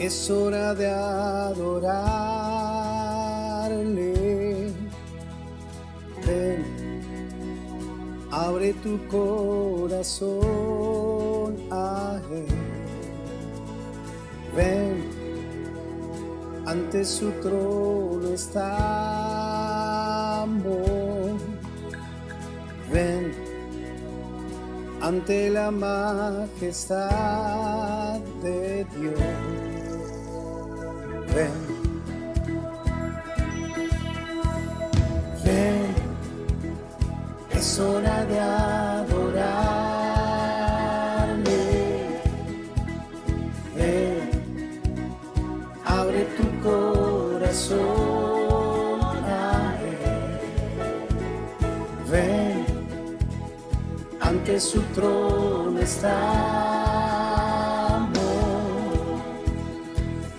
Es hora de adorarle. Ven, abre tu corazón a Él. Ven, ante su trono estamos. Ven, ante la majestad de Dios. Ven, ven, es hora de adorarle. Ven, abre tu corazón a Él. Ven, ante su trono estamos.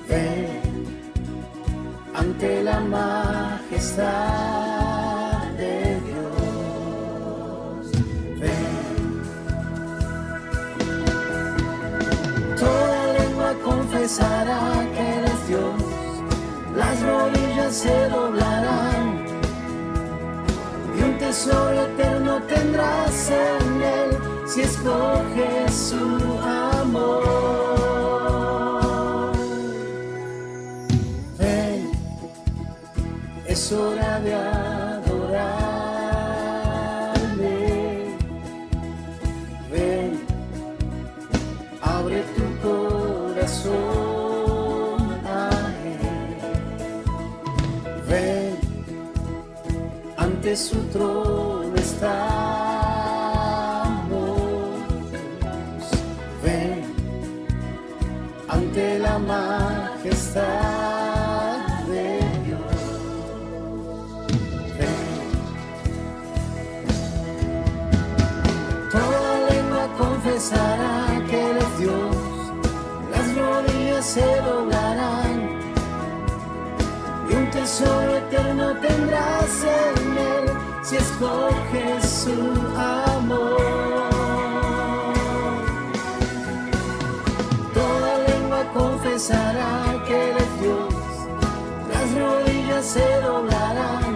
Ven, ante la majestad de Dios. Ven. Toda lengua confesará que eres Dios, las rodillas se doblarán y un tesoro eterno tendrás en Él si escoges su amor. Ven, es hora de adorarle. Ven, abre tu corazón a Él. Ven, ante su trono estamos. Ven, ante la majestad de Dios. Ven. Toda lengua confesará que eres Dios, las rodillas se doblarán y un tesoro eterno tendrás en Él si escoges su amor. Toda lengua confesará que eres Dios, las rodillas se doblarán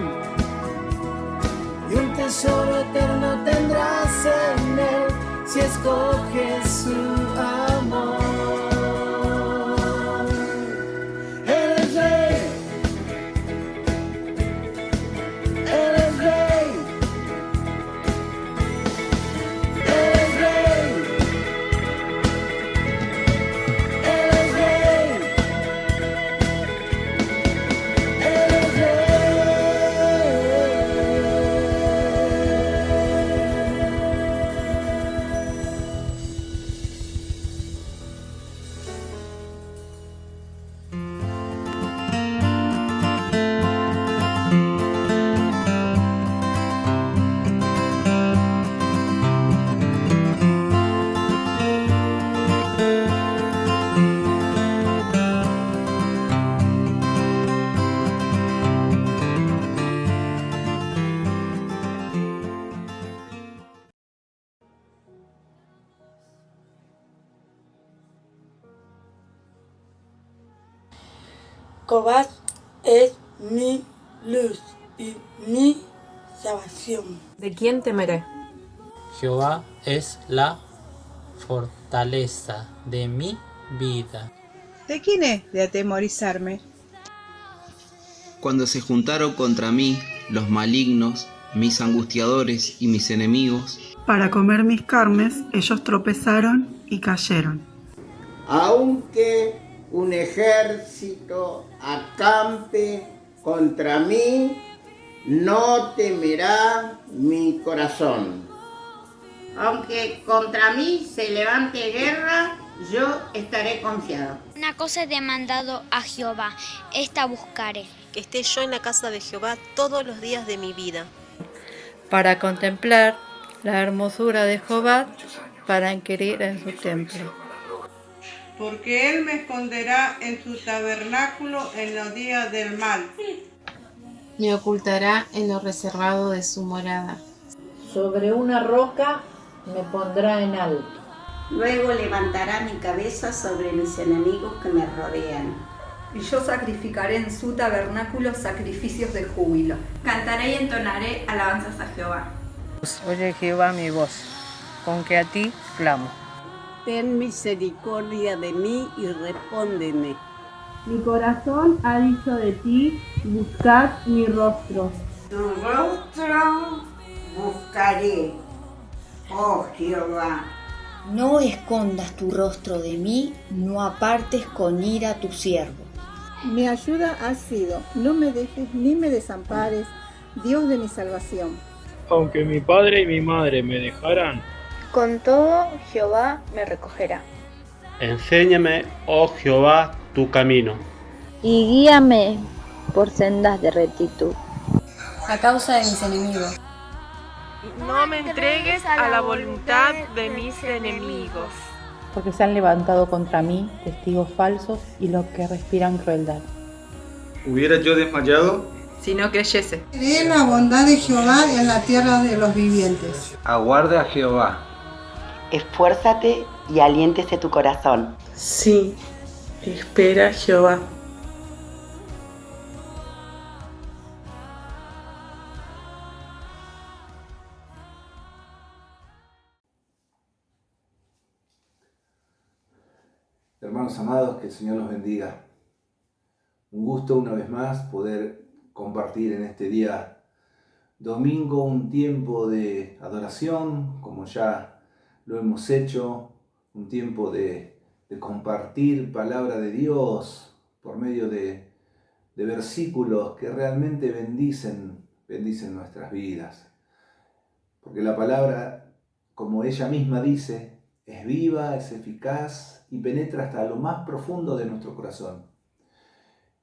y un tesoro eterno tendrás en Él si escoges su amor. Jehová es mi luz y mi salvación. ¿De quién temeré? Jehová es la fortaleza de mi vida. ¿De quién es de atemorizarme? Cuando se juntaron contra mí los malignos, mis angustiadores y mis enemigos, para comer mis carnes, ellos tropezaron y cayeron. Aunque un ejército acampe contra mí, no temerá mi corazón. Aunque contra mí se levante guerra, yo estaré confiado. Una cosa he demandado a Jehová, esta buscaré. Que esté yo en la casa de Jehová todos los días de mi vida, para contemplar la hermosura de Jehová, para inquirir en su templo. Porque Él me esconderá en su tabernáculo en los días del mal. Me ocultará en lo reservado de su morada. Sobre una roca me pondrá en alto. Luego levantará mi cabeza sobre mis enemigos que me rodean. Y yo sacrificaré en su tabernáculo sacrificios de júbilo. Cantaré y entonaré alabanzas a Jehová. Oye Jehová mi voz, con que a ti clamo. Ten misericordia de mí y respóndeme. Mi corazón ha dicho de ti, buscad mi rostro. Tu rostro buscaré, oh Jehová. No escondas tu rostro de mí, no apartes con ira a tu siervo. Mi ayuda has sido, no me dejes ni me desampares, Dios de mi salvación. Aunque mi padre y mi madre me dejaran, Con todo, Jehová me recogerá. enséñame, oh Jehová, tu camino. Y guíame por sendas de rectitud. A causa de mis enemigos. No me entregues a la voluntad de mis enemigos. Porque se han levantado contra mí testigos falsos y los que respiran crueldad. ¿Hubiera yo desmayado? Si no creyese. Cree en la bondad de Jehová en la tierra de los vivientes. Aguarda a Jehová. Esfuérzate y aliéntese tu corazón. Sí, espera a Jehová. Hermanos amados, que el Señor los bendiga. Un gusto una vez más poder compartir en este día domingo un tiempo de adoración, como ya lo hemos hecho, un tiempo de compartir palabra de Dios por medio de versículos que realmente bendicen nuestras vidas. Porque la palabra, como ella misma dice, es viva, es eficaz y penetra hasta lo más profundo de nuestro corazón.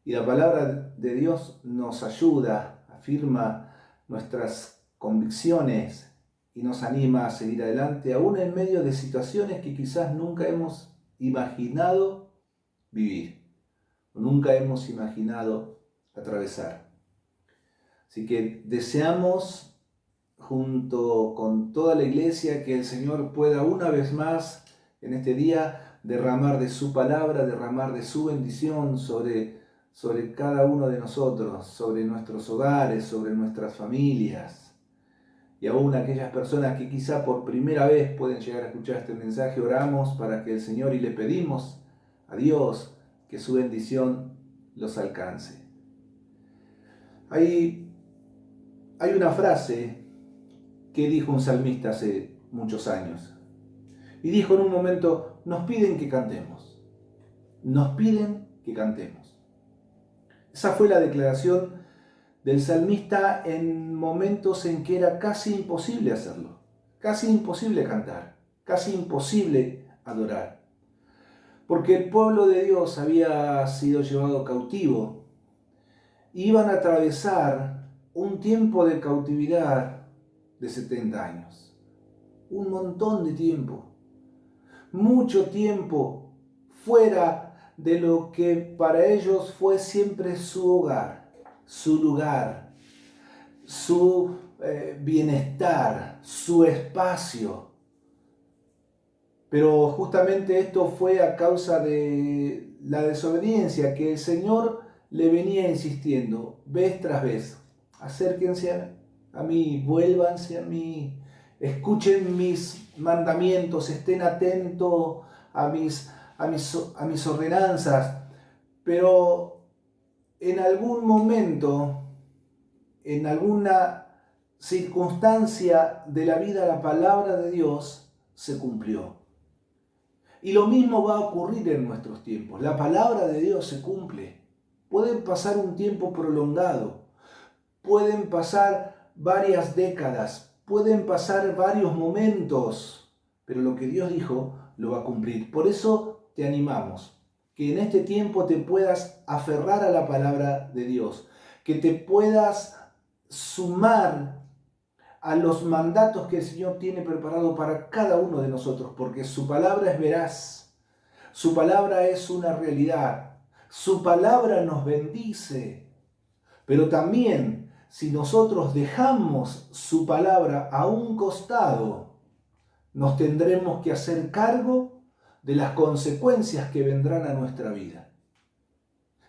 Y la palabra de Dios nos ayuda, afirma nuestras convicciones y nos anima a seguir adelante, aún en medio de situaciones que quizás nunca hemos imaginado vivir, o nunca hemos imaginado atravesar. Así que deseamos, junto con toda la iglesia, que el Señor pueda una vez más en este día derramar de su palabra, derramar de su bendición sobre cada uno de nosotros, sobre nuestros hogares, sobre nuestras familias. Y aún aquellas personas que quizá por primera vez pueden llegar a escuchar este mensaje, oramos para que el Señor, y le pedimos a Dios que su bendición los alcance. Hay una frase que dijo un salmista hace muchos años. Y dijo en un momento, nos piden que cantemos. Nos piden que cantemos. Esa fue la declaración del salmista en momentos en que era casi imposible hacerlo. Casi imposible cantar. Casi imposible adorar. Porque el pueblo de Dios había sido llevado cautivo. Iban a atravesar un tiempo de cautividad de 70 años. Un montón de tiempo. Mucho tiempo fuera de lo que para ellos fue siempre su hogar, su lugar, su bienestar, su espacio. Pero justamente esto fue a causa de la desobediencia que el Señor le venía insistiendo vez tras vez. Acérquense a mí, vuélvanse a mí, escuchen mis mandamientos, estén atentos a mis ordenanzas. Pero en algún momento, en alguna circunstancia de la vida, la palabra de Dios se cumplió. Y lo mismo va a ocurrir en nuestros tiempos. La palabra de Dios se cumple. Pueden pasar un tiempo prolongado, pueden pasar varias décadas, pueden pasar varios momentos, pero lo que Dios dijo lo va a cumplir. Por eso te animamos, que en este tiempo te puedas aferrar a la palabra de Dios, que te puedas sumar a los mandatos que el Señor tiene preparado para cada uno de nosotros, porque su palabra es veraz, su palabra es una realidad, su palabra nos bendice, pero también si nosotros dejamos su palabra a un costado, nos tendremos que hacer cargo de las consecuencias que vendrán a nuestra vida.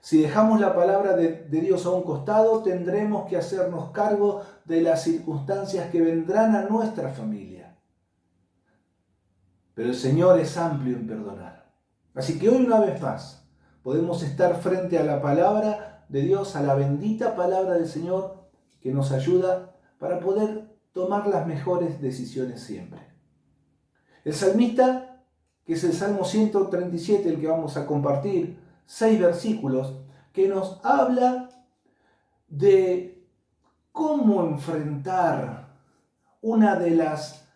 Si dejamos la palabra de Dios a un costado, tendremos que hacernos cargo de las circunstancias que vendrán a nuestra familia. Pero el Señor es amplio en perdonar. Así que hoy una vez más podemos estar frente a la palabra de Dios, a la bendita palabra del Señor que nos ayuda para poder tomar las mejores decisiones siempre. El salmista, que es el Salmo 137, el que vamos a compartir, 6 versículos, que nos habla de cómo enfrentar una de las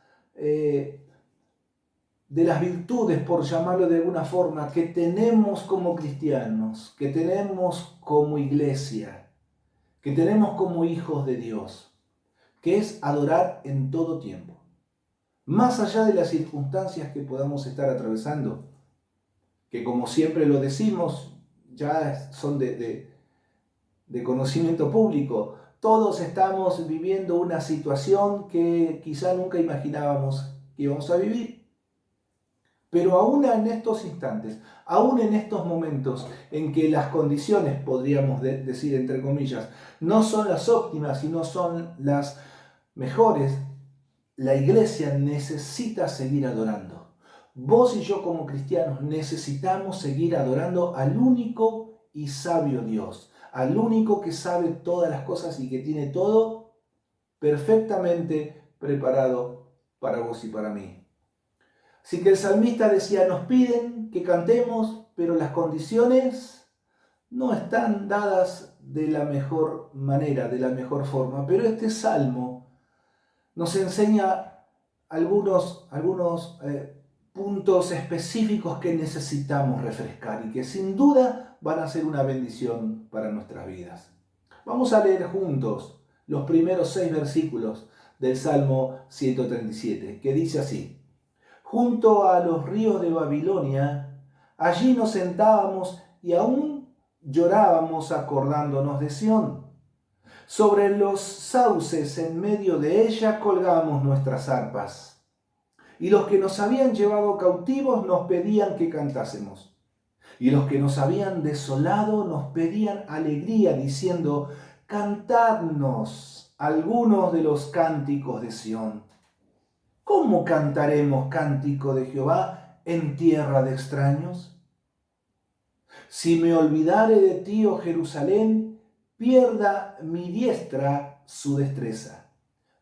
virtudes, por llamarlo de alguna forma, que tenemos como cristianos, que tenemos como iglesia, que tenemos como hijos de Dios, que es adorar en todo tiempo. Más allá de las circunstancias que podamos estar atravesando, que como siempre lo decimos, ya son de conocimiento público. Todos estamos viviendo una situación que quizá nunca imaginábamos que íbamos a vivir. Pero aún en estos instantes, aún en estos momentos en que las condiciones, podríamos decir entre comillas, no son las óptimas y no son las mejores, la iglesia necesita seguir adorando. Vos y yo como cristianos necesitamos seguir adorando al único y sabio Dios, al único que sabe todas las cosas y que tiene todo perfectamente preparado para vos y para mí. Así que el salmista decía, nos piden que cantemos, pero las condiciones no están dadas de la mejor manera, de la mejor forma. Pero este salmo nos enseña algunos puntos específicos que necesitamos refrescar y que sin duda van a ser una bendición para nuestras vidas. Vamos a leer juntos los primeros 6 versículos del Salmo 137, que dice así: junto a los ríos de Babilonia, allí nos sentábamos y aún llorábamos acordándonos de Sión. Sobre los sauces en medio de ella colgábamos nuestras arpas. Y los que nos habían llevado cautivos nos pedían que cantásemos. Y los que nos habían desolado nos pedían alegría, diciendo, cantadnos algunos de los cánticos de Sión. ¿Cómo cantaremos cántico de Jehová en tierra de extraños? Si me olvidare de ti, oh Jerusalén, pierda mi diestra su destreza.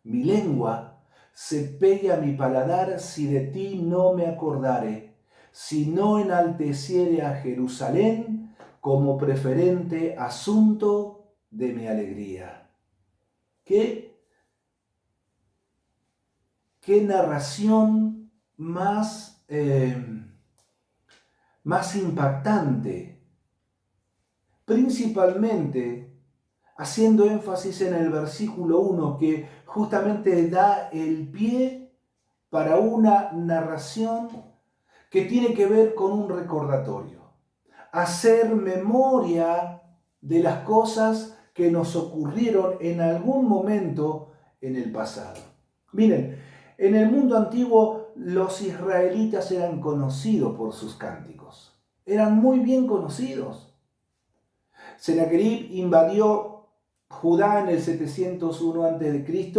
Mi lengua se pegue a mi paladar si de ti no me acordare, si no enalteciere a Jerusalén como preferente asunto de mi alegría. ¿Qué narración más impactante? Principalmente haciendo énfasis en el versículo 1, que justamente da el pie para una narración que tiene que ver con un recordatorio. Hacer memoria de las cosas que nos ocurrieron en algún momento en el pasado. Miren, en el mundo antiguo los israelitas eran conocidos por sus cánticos. Eran muy bien conocidos. Sennacherib invadió Judá en el 701 a.C.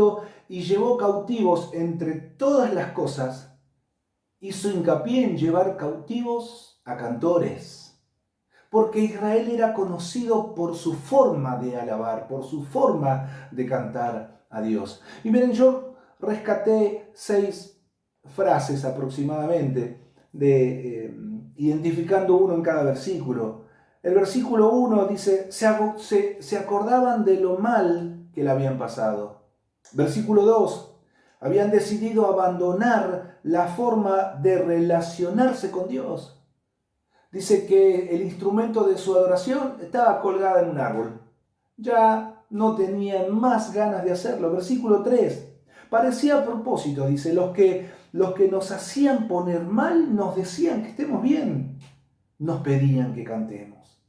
y llevó cautivos entre todas las cosas. Hizo hincapié en llevar cautivos a cantores, porque Israel era conocido por su forma de alabar, por su forma de cantar a Dios. Y miren, yo rescaté 6 frases aproximadamente, identificando uno en cada versículo. El versículo 1 dice, se acordaban de lo mal que le habían pasado. Versículo 2, habían decidido abandonar la forma de relacionarse con Dios. Dice que el instrumento de su adoración estaba colgado en un árbol. Ya no tenían más ganas de hacerlo. Versículo 3, parecía a propósito, dice, los que nos hacían poner mal nos decían que estemos bien. Nos pedían que cantemos.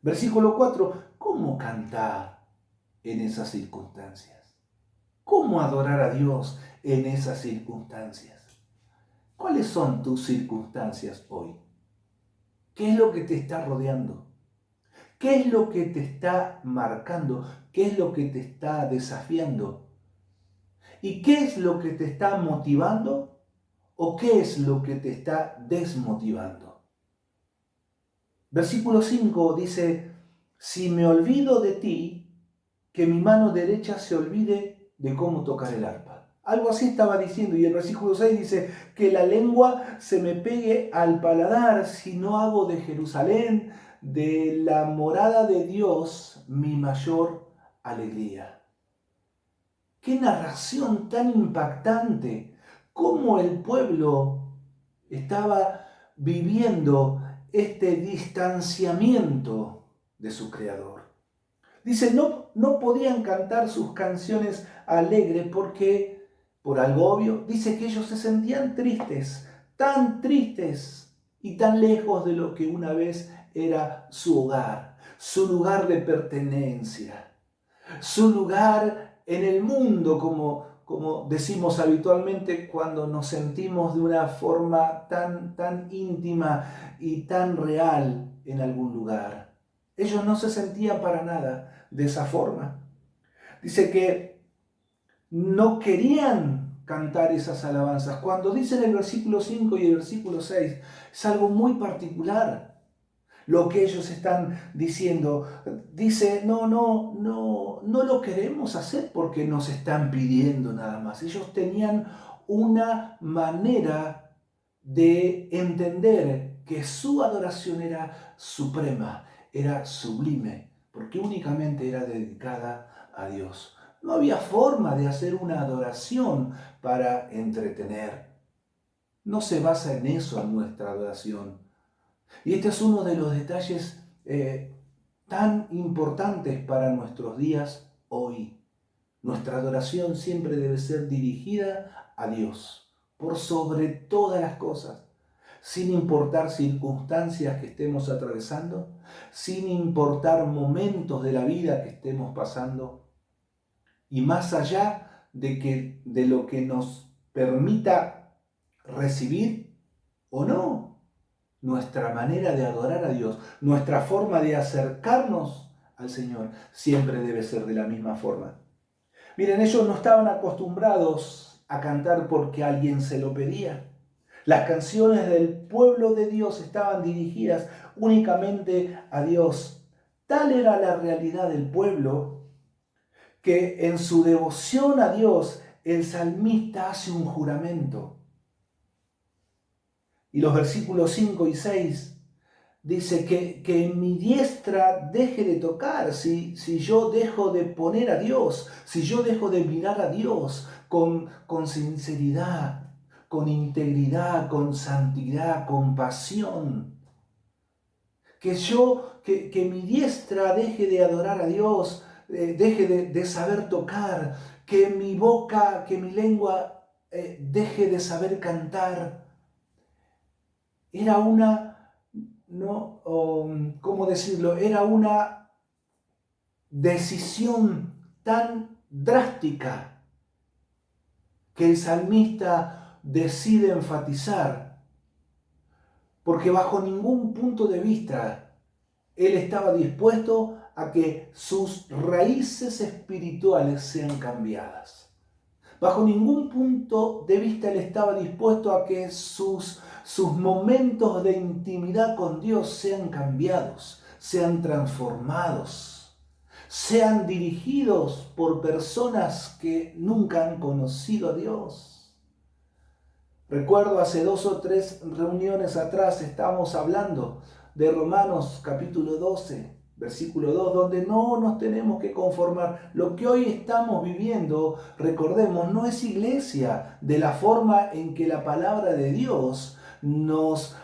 Versículo 4, ¿cómo cantar en esas circunstancias? ¿Cómo adorar a Dios en esas circunstancias? ¿Cuáles son tus circunstancias hoy? ¿Qué es lo que te está rodeando? ¿Qué es lo que te está marcando? ¿Qué es lo que te está desafiando? ¿Y qué es lo que te está motivando? ¿O qué es lo que te está desmotivando? Versículo 5 dice, si me olvido de ti, que mi mano derecha se olvide de cómo tocar el arpa. Algo así estaba diciendo. Y el versículo 6 dice, que la lengua se me pegue al paladar si no hago de Jerusalén, de la morada de Dios, mi mayor alegría. ¡Qué narración tan impactante! Cómo el pueblo estaba viviendo este distanciamiento de su Creador. Dice, no podían cantar sus canciones alegres porque, por algo obvio, dice que ellos se sentían tristes y tan lejos de lo que una vez era su hogar, su lugar de pertenencia, su lugar en el mundo, como decimos habitualmente cuando nos sentimos de una forma tan íntima y tan real en algún lugar. Ellos no se sentían para nada de esa forma. Dice que no querían cantar esas alabanzas. Cuando dice en el versículo 5 y el versículo 6, es algo muy particular lo que ellos están diciendo. Dice, no lo queremos hacer porque nos están pidiendo nada más. Ellos tenían una manera de entender que su adoración era suprema, era sublime, porque únicamente era dedicada a Dios. No había forma de hacer una adoración para entretener. No se basa en eso nuestra adoración. Y este es uno de los detalles tan importantes para nuestros días hoy. Nuestra adoración siempre debe ser dirigida a Dios, por sobre todas las cosas, sin importar circunstancias que estemos atravesando, sin importar momentos de la vida que estemos pasando, y más allá de lo que nos permita recibir o no. Nuestra manera de adorar a Dios, nuestra forma de acercarnos al Señor, siempre debe ser de la misma forma. Miren, ellos no estaban acostumbrados a cantar porque alguien se lo pedía. Las canciones del pueblo de Dios estaban dirigidas únicamente a Dios. Tal era la realidad del pueblo que en su devoción a Dios el salmista hace un juramento. Y los versículos 5 y 6 dice que mi diestra deje de tocar si yo dejo de poner a Dios, si yo dejo de mirar a Dios con sinceridad, con integridad, con santidad, con pasión. Que mi diestra deje de adorar a Dios, deje de saber tocar, que mi boca, que mi lengua deje de saber cantar. Era una, ¿cómo decirlo? Era una decisión tan drástica que el salmista decide enfatizar, porque bajo ningún punto de vista él estaba dispuesto a que sus raíces espirituales sean cambiadas. Bajo ningún punto de vista él estaba dispuesto a que sus momentos de intimidad con Dios sean cambiados, sean transformados, sean dirigidos por personas que nunca han conocido a Dios. Recuerdo hace 2 o 3 reuniones atrás estábamos hablando de Romanos capítulo 12, versículo 2, donde no nos tenemos que conformar. Lo que hoy estamos viviendo, recordemos, no es iglesia de la forma en que la palabra de Dios nos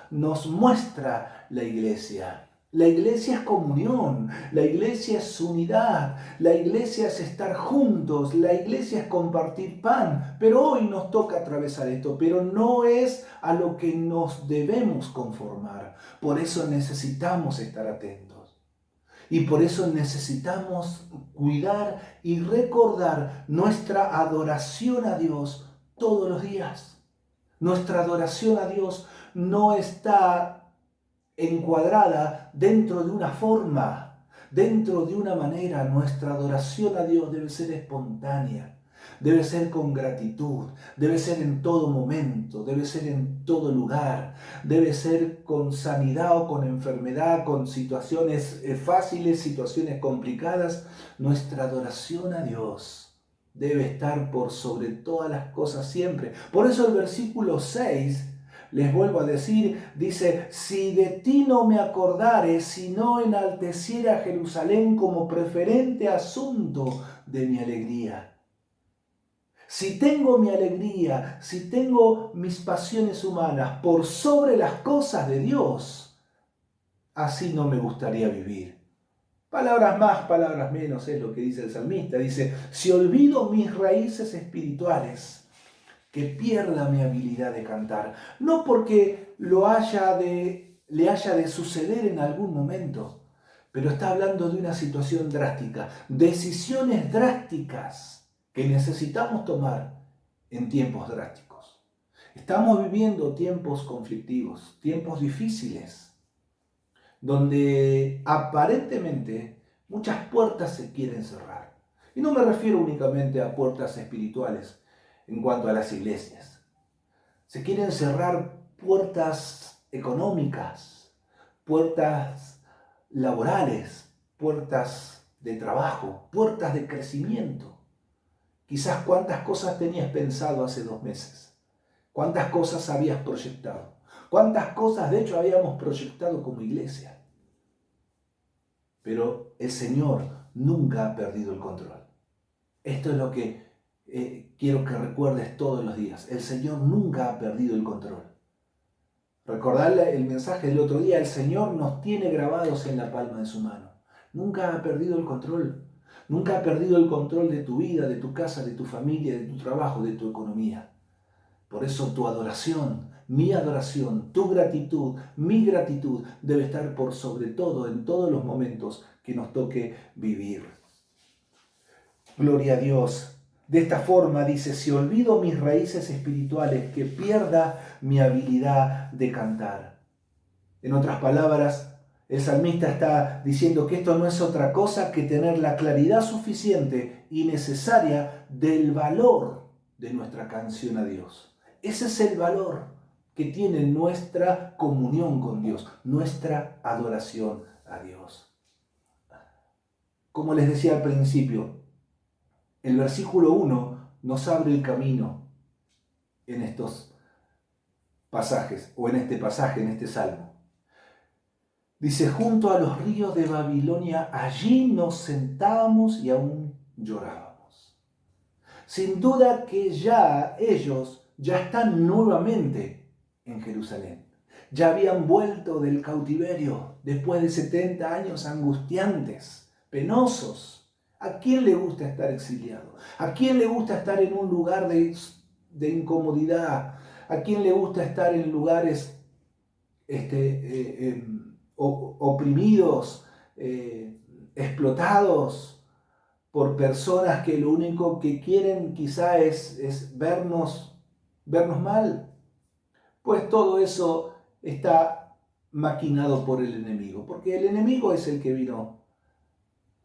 muestra la iglesia. La iglesia es comunión, la iglesia es unidad, la iglesia es estar juntos, la iglesia es compartir pan. Pero hoy nos toca atravesar esto, pero no es a lo que nos debemos conformar. Por eso necesitamos estar atentos. Y por eso necesitamos cuidar y recordar nuestra adoración a Dios todos los días. Nuestra adoración a Dios no está encuadrada dentro de una forma, dentro de una manera. Nuestra adoración a Dios debe ser espontánea, debe ser con gratitud, debe ser en todo momento, debe ser en todo lugar, debe ser con sanidad o con enfermedad, con situaciones fáciles, situaciones complicadas. Nuestra adoración a Dios debe estar por sobre todas las cosas siempre. Por eso el versículo 6, les vuelvo a decir, dice: si de ti no me acordare, si no enalteciera Jerusalén como preferente asunto de mi alegría. Si tengo mi alegría, si tengo mis pasiones humanas por sobre las cosas de Dios, así no me gustaría vivir. Palabras más, palabras menos, es lo que dice el salmista. Dice: si olvido mis raíces espirituales, que pierda mi habilidad de cantar. No porque le haya de suceder en algún momento, pero está hablando de una situación drástica, decisiones drásticas que necesitamos tomar en tiempos drásticos. Estamos viviendo tiempos conflictivos, tiempos difíciles, donde aparentemente muchas puertas se quieren cerrar. Y no me refiero únicamente a puertas espirituales en cuanto a las iglesias. Se quieren cerrar puertas económicas, puertas laborales, puertas de trabajo, puertas de crecimiento. Quizás cuántas cosas tenías pensado hace 2 meses, cuántas cosas habías proyectado, cuántas cosas de hecho habíamos proyectado como iglesia. Pero el Señor nunca ha perdido el control. Esto es lo que quiero que recuerdes todos los días. El Señor nunca ha perdido el control. Recordarle el mensaje del otro día: el Señor nos tiene grabados en la palma de su mano. Nunca ha perdido el control. Nunca ha perdido el control de tu vida, de tu casa, de tu familia, de tu trabajo, de tu economía. Por eso tu adoración, mi adoración, tu gratitud, mi gratitud debe estar por sobre todo en todos los momentos que nos toque vivir. Gloria a Dios. De esta forma dice: si olvido mis raíces espirituales, que pierda mi habilidad de cantar. En otras palabras, el salmista está diciendo que esto no es otra cosa que tener la claridad suficiente y necesaria del valor de nuestra canción a Dios. Ese es el valor que tiene nuestra comunión con Dios, nuestra adoración a Dios. Como les decía al principio, el versículo 1 nos abre el camino en estos pasajes, o en este pasaje, en este salmo. Dice: junto a los ríos de Babilonia, allí nos sentábamos y aún llorábamos. Sin duda que ellos ya están nuevamente en Jerusalén. Ya habían vuelto del cautiverio después de 70 años angustiantes, penosos. ¿A quién le gusta estar exiliado? ¿A quién le gusta estar en un lugar de incomodidad? ¿A quién le gusta estar en lugares oprimidos, explotados por personas que lo único que quieren quizá es vernos mal? Pues todo eso está maquinado por el enemigo, porque el enemigo es el que vino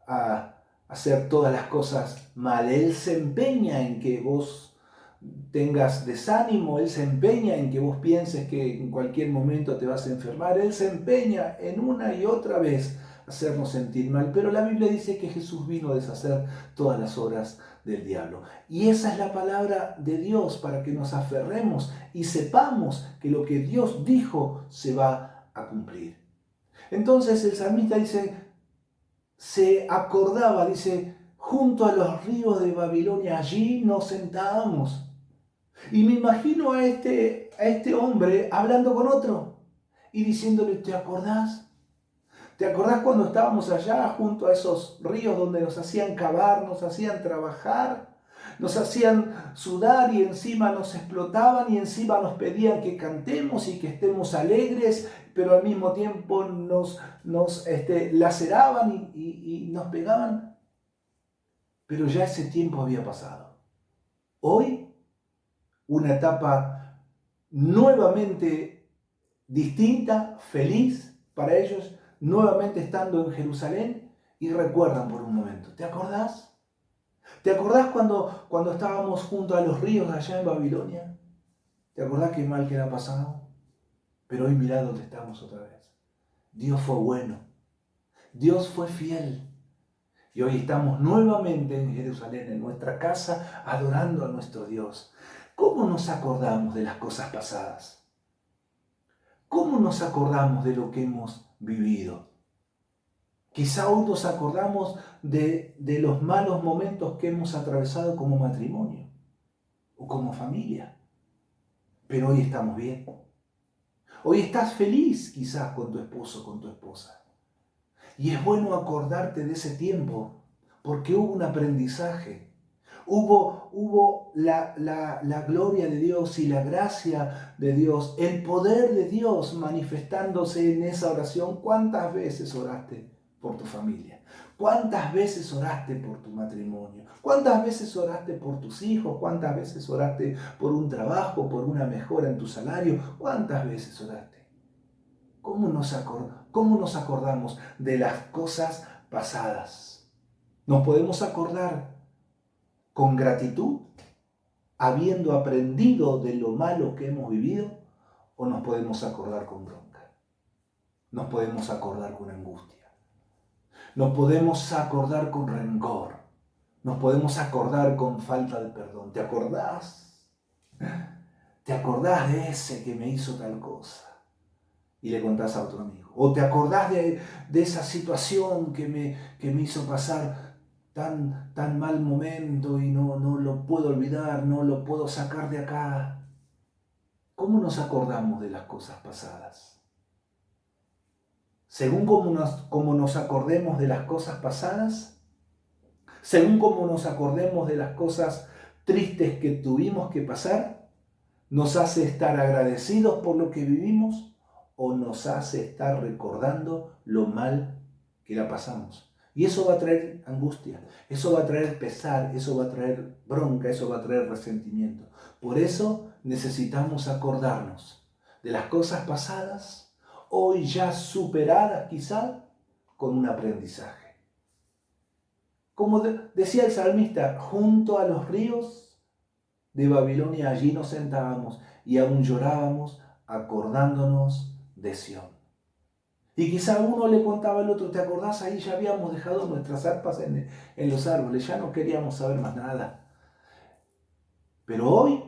a hacer todas las cosas mal. Él se empeña en que vos tengas desánimo, él se empeña en que vos pienses que en cualquier momento te vas a enfermar, él se empeña en una y otra vez hacernos sentir mal, pero la Biblia dice que Jesús vino a deshacer todas las obras del diablo. Y esa es la palabra de Dios para que nos aferremos y sepamos que lo que Dios dijo se va a cumplir. Entonces el salmista dice, se acordaba, dice, junto a los ríos de Babilonia, allí nos sentábamos. Y me imagino a este hombre hablando con otro y diciéndole, ¿te acordás? ¿Te acordás cuando estábamos allá junto a esos ríos donde nos hacían cavar, nos hacían trabajar, nos hacían sudar y encima nos explotaban y encima nos pedían que cantemos y que estemos alegres, pero al mismo tiempo nos laceraban y nos pegaban? Pero ya ese tiempo había pasado. Hoy, una etapa nuevamente distinta, feliz para ellos, nuevamente estando en Jerusalén, y recuerdan por un momento, ¿te acordás? ¿Te acordás cuando estábamos junto a los ríos allá en Babilonia? ¿Te acordás qué mal que era pasado? Pero hoy mirá dónde estamos otra vez. Dios fue bueno, Dios fue fiel. Y hoy estamos nuevamente en Jerusalén, en nuestra casa, adorando a nuestro Dios. ¿Cómo nos acordamos de las cosas pasadas? ¿Cómo nos acordamos de lo que hemos vivido? Quizá hoy nos acordamos de los malos momentos que hemos atravesado como matrimonio o como familia. Pero hoy estamos bien. Hoy estás feliz quizás con tu esposo, con tu esposa. Y es bueno acordarte de ese tiempo porque hubo un aprendizaje. Hubo la gloria de Dios y la gracia de Dios, el poder de Dios manifestándose en esa oración. ¿Cuántas veces oraste por tu familia? ¿Cuántas veces oraste por tu matrimonio? ¿Cuántas veces oraste por tus hijos? ¿Cuántas veces oraste por un trabajo, por una mejora en tu salario? ¿Cuántas veces oraste? ¿Cómo nos acordamos de las cosas pasadas? Nos podemos acordar con gratitud, habiendo aprendido de lo malo que hemos vivido, o nos podemos acordar con bronca. Nos podemos acordar con angustia. Nos podemos acordar con rencor. Nos podemos acordar con falta de perdón. ¿Te acordás? ¿Te acordás de ese que me hizo tal cosa? Y le contás a otro amigo. ¿O te acordás de esa situación que me hizo pasar tan mal momento y no lo puedo olvidar, no lo puedo sacar de acá? ¿Cómo nos acordamos de las cosas pasadas? Según como nos acordemos de las cosas pasadas, según como nos acordemos de las cosas tristes que tuvimos que pasar, nos hace estar agradecidos por lo que vivimos o nos hace estar recordando lo mal que la pasamos. Y eso va a traer angustia, eso va a traer pesar, eso va a traer bronca, eso va a traer resentimiento. Por eso necesitamos acordarnos de las cosas pasadas, hoy ya superadas quizá, con un aprendizaje. Como decía el salmista, junto a los ríos de Babilonia allí nos sentábamos y aún llorábamos acordándonos de Sión. Y quizá uno le contaba al otro, ¿te acordás? Ahí ya habíamos dejado nuestras arpas en los árboles, ya no queríamos saber más nada. Pero hoy,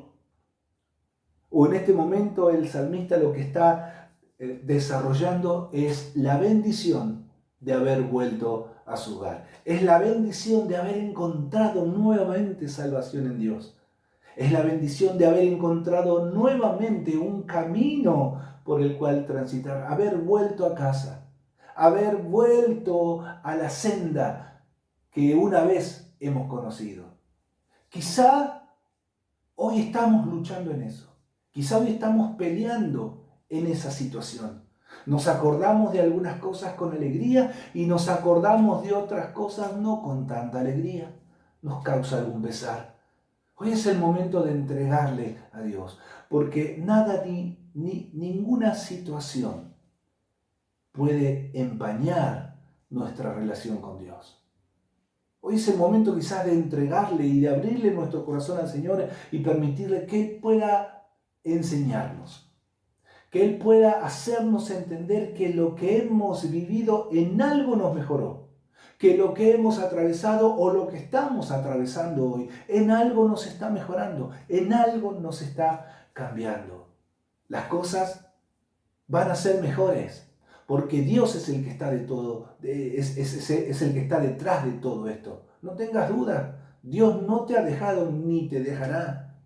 o en este momento, el salmista lo que está desarrollando es la bendición de haber vuelto a su hogar. Es la bendición de haber encontrado nuevamente salvación en Dios. Es la bendición de haber encontrado nuevamente un camino por el cual transitar, haber vuelto a casa, haber vuelto a la senda que una vez hemos conocido. Quizá hoy estamos luchando en eso, quizá hoy estamos peleando en esa situación. Nos acordamos de algunas cosas con alegría y nos acordamos de otras cosas no con tanta alegría. Nos causa algún pesar. Hoy es el momento de entregarle a Dios, porque nada ni ninguna situación puede empañar nuestra relación con Dios. Hoy es el momento quizás de entregarle y de abrirle nuestro corazón al Señor y permitirle que Él pueda enseñarnos, que Él pueda hacernos entender que lo que hemos vivido en algo nos mejoró, que lo que hemos atravesado o lo que estamos atravesando hoy en algo nos está mejorando, en algo nos está cambiando. Las cosas van a ser mejores porque Dios es el que está de todo, es el que está detrás de todo esto. No tengas duda, Dios no te ha dejado ni te dejará.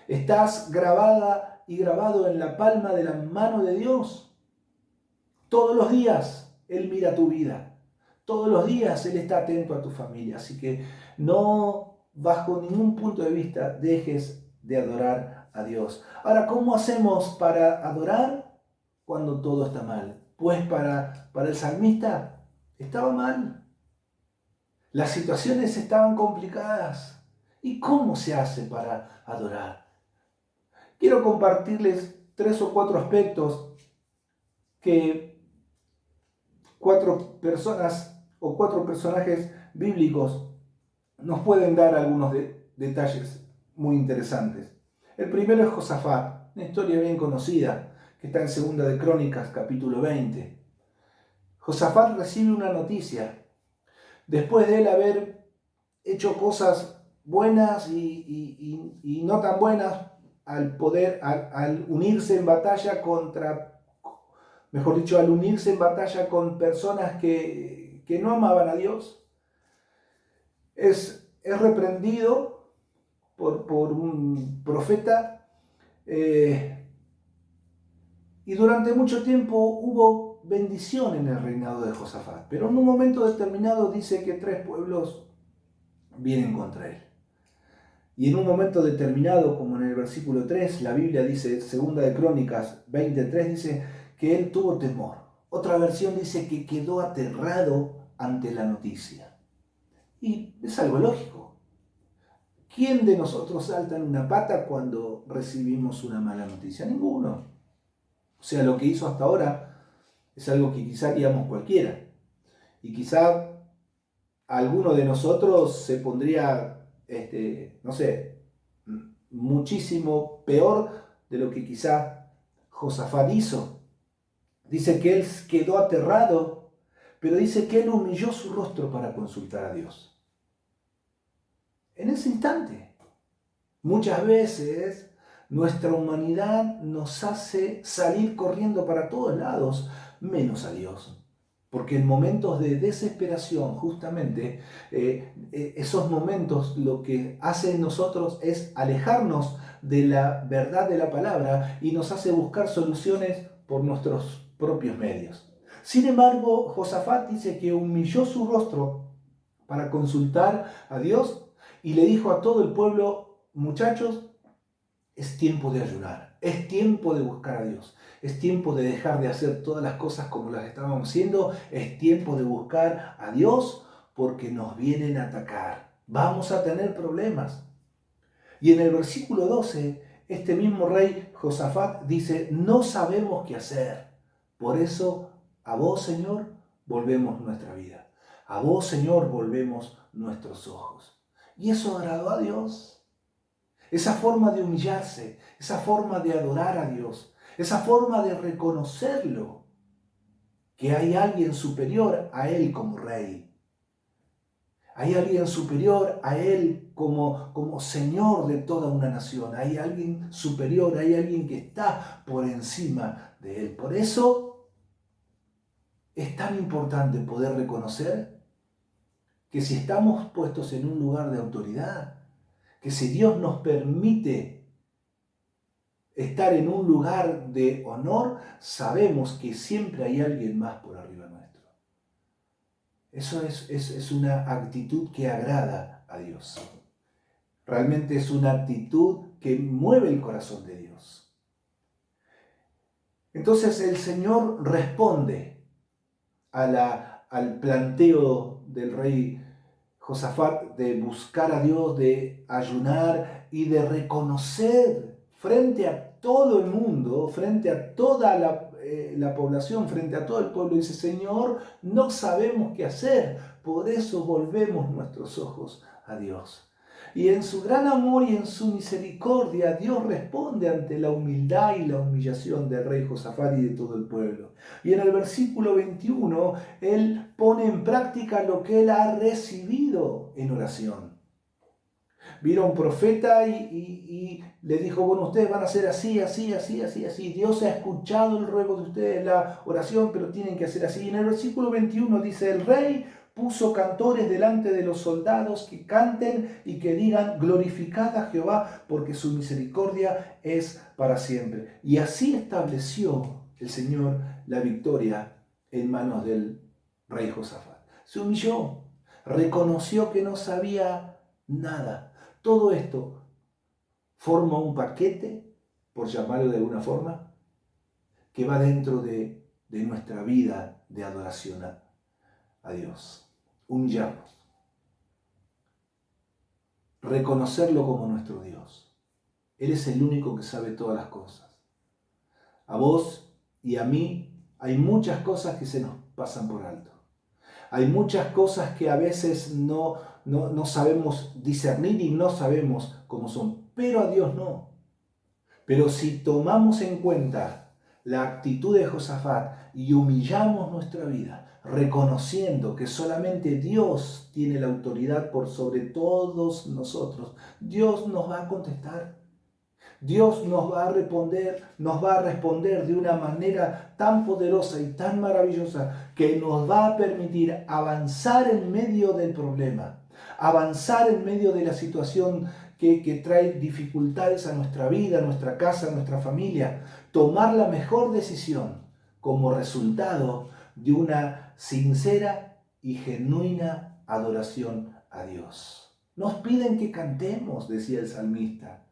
Estás grabada y grabado en la palma de la mano de Dios. Todos los días Él mira tu vida. Todos los días Él está atento a tu familia. Así que no, bajo ningún punto de vista, dejes de adorar a Dios. Ahora, ¿cómo hacemos para adorar cuando todo está mal? Pues para el salmista estaba mal. Las situaciones estaban complicadas. ¿Y cómo se hace para adorar? Quiero compartirles 3 o 4 aspectos que 4 personas o 4 personajes bíblicos nos pueden dar algunos detalles muy interesantes. El primero es Josafat, una historia bien conocida que está en 2 de Crónicas, capítulo 20. Josafat recibe una noticia después de él haber hecho cosas buenas y no tan buenas al unirse en batalla al unirse en batalla con personas que no amaban a Dios. Es reprendido por un profeta y durante mucho tiempo hubo bendición en el reinado de Josafat, pero en un momento determinado dice que 3 pueblos vienen contra él. Y en un momento determinado, como en el versículo 3, la Biblia dice, 2 de Crónicas 23, dice que él tuvo temor. Otra versión dice que quedó aterrado ante la noticia. Y es algo lógico. ¿Quién de nosotros salta en una pata cuando recibimos una mala noticia? Ninguno. O sea, lo que hizo hasta ahora es algo que quizá haríamos cualquiera. Y quizá alguno de nosotros se pondría, muchísimo peor de lo que quizá Josafat hizo. Dice que él quedó aterrado, pero dice que él humilló su rostro para consultar a Dios. En ese instante, muchas veces nuestra humanidad nos hace salir corriendo para todos lados, menos a Dios. Porque en momentos de desesperación, justamente, esos momentos lo que hace en nosotros es alejarnos de la verdad de la palabra y nos hace buscar soluciones por nuestros propios medios. Sin embargo, Josafat dice que humilló su rostro para consultar a Dios y le dijo a todo el pueblo, muchachos, es tiempo de ayunar, es tiempo de buscar a Dios, es tiempo de dejar de hacer todas las cosas como las estábamos haciendo, es tiempo de buscar a Dios porque nos vienen a atacar, vamos a tener problemas. Y en el versículo 12, este mismo rey Josafat dice, no sabemos qué hacer, por eso a vos, Señor, volvemos nuestra vida, a vos, Señor, volvemos nuestros ojos. Y eso agradó a Dios. Esa forma de humillarse, esa forma de adorar a Dios, esa forma de reconocerlo, que hay alguien superior a él como rey. Hay alguien superior a él como Señor de toda una nación. Hay alguien superior, hay alguien que está por encima de él. Por eso es tan importante poder reconocer que si estamos puestos en un lugar de autoridad, que si Dios nos permite estar en un lugar de honor, sabemos que siempre hay alguien más por arriba nuestro. Eso es una actitud que agrada a Dios. Realmente es una actitud que mueve el corazón de Dios. Entonces el Señor responde al planteo del rey Josafat de buscar a Dios, de ayunar y de reconocer frente a todo el mundo, frente a toda la población, frente a todo el pueblo. Dice, Señor, no sabemos qué hacer, por eso volvemos nuestros ojos a Dios. Y en su gran amor y en su misericordia, Dios responde ante la humildad y la humillación del rey Josafat y de todo el pueblo. Y en el versículo 21, él pone en práctica lo que él ha recibido en oración. Vino un profeta y le dijo, bueno, ustedes van a hacer así, así, así, así, así. Dios ha escuchado el ruego de ustedes, la oración, pero tienen que hacer así. Y en el versículo 21 dice, el rey puso cantores delante de los soldados que canten y que digan, glorificad a Jehová, porque su misericordia es para siempre. Y así estableció el Señor la victoria en manos del rey Josafat. Se humilló, reconoció que no sabía nada. Todo esto forma un paquete, por llamarlo de alguna forma, que va dentro de nuestra vida de adoración a Dios. Humillarnos. Reconocerlo como nuestro Dios. Él es el único que sabe todas las cosas. A vos y a mí hay muchas cosas que se nos pasan por alto. Hay muchas cosas que a veces no sabemos discernir y no sabemos cómo son, pero a Dios no. Pero si tomamos en cuenta la actitud de Josafat y humillamos nuestra vida, reconociendo que solamente Dios tiene la autoridad por sobre todos nosotros, Dios nos va a contestar. Dios nos va a responder de una manera tan poderosa y tan maravillosa que nos va a permitir avanzar en medio del problema, avanzar en medio de la situación que trae dificultades a nuestra vida, a nuestra casa, a nuestra familia, tomar la mejor decisión como resultado de una sincera y genuina adoración a Dios. Nos piden que cantemos, decía el salmista.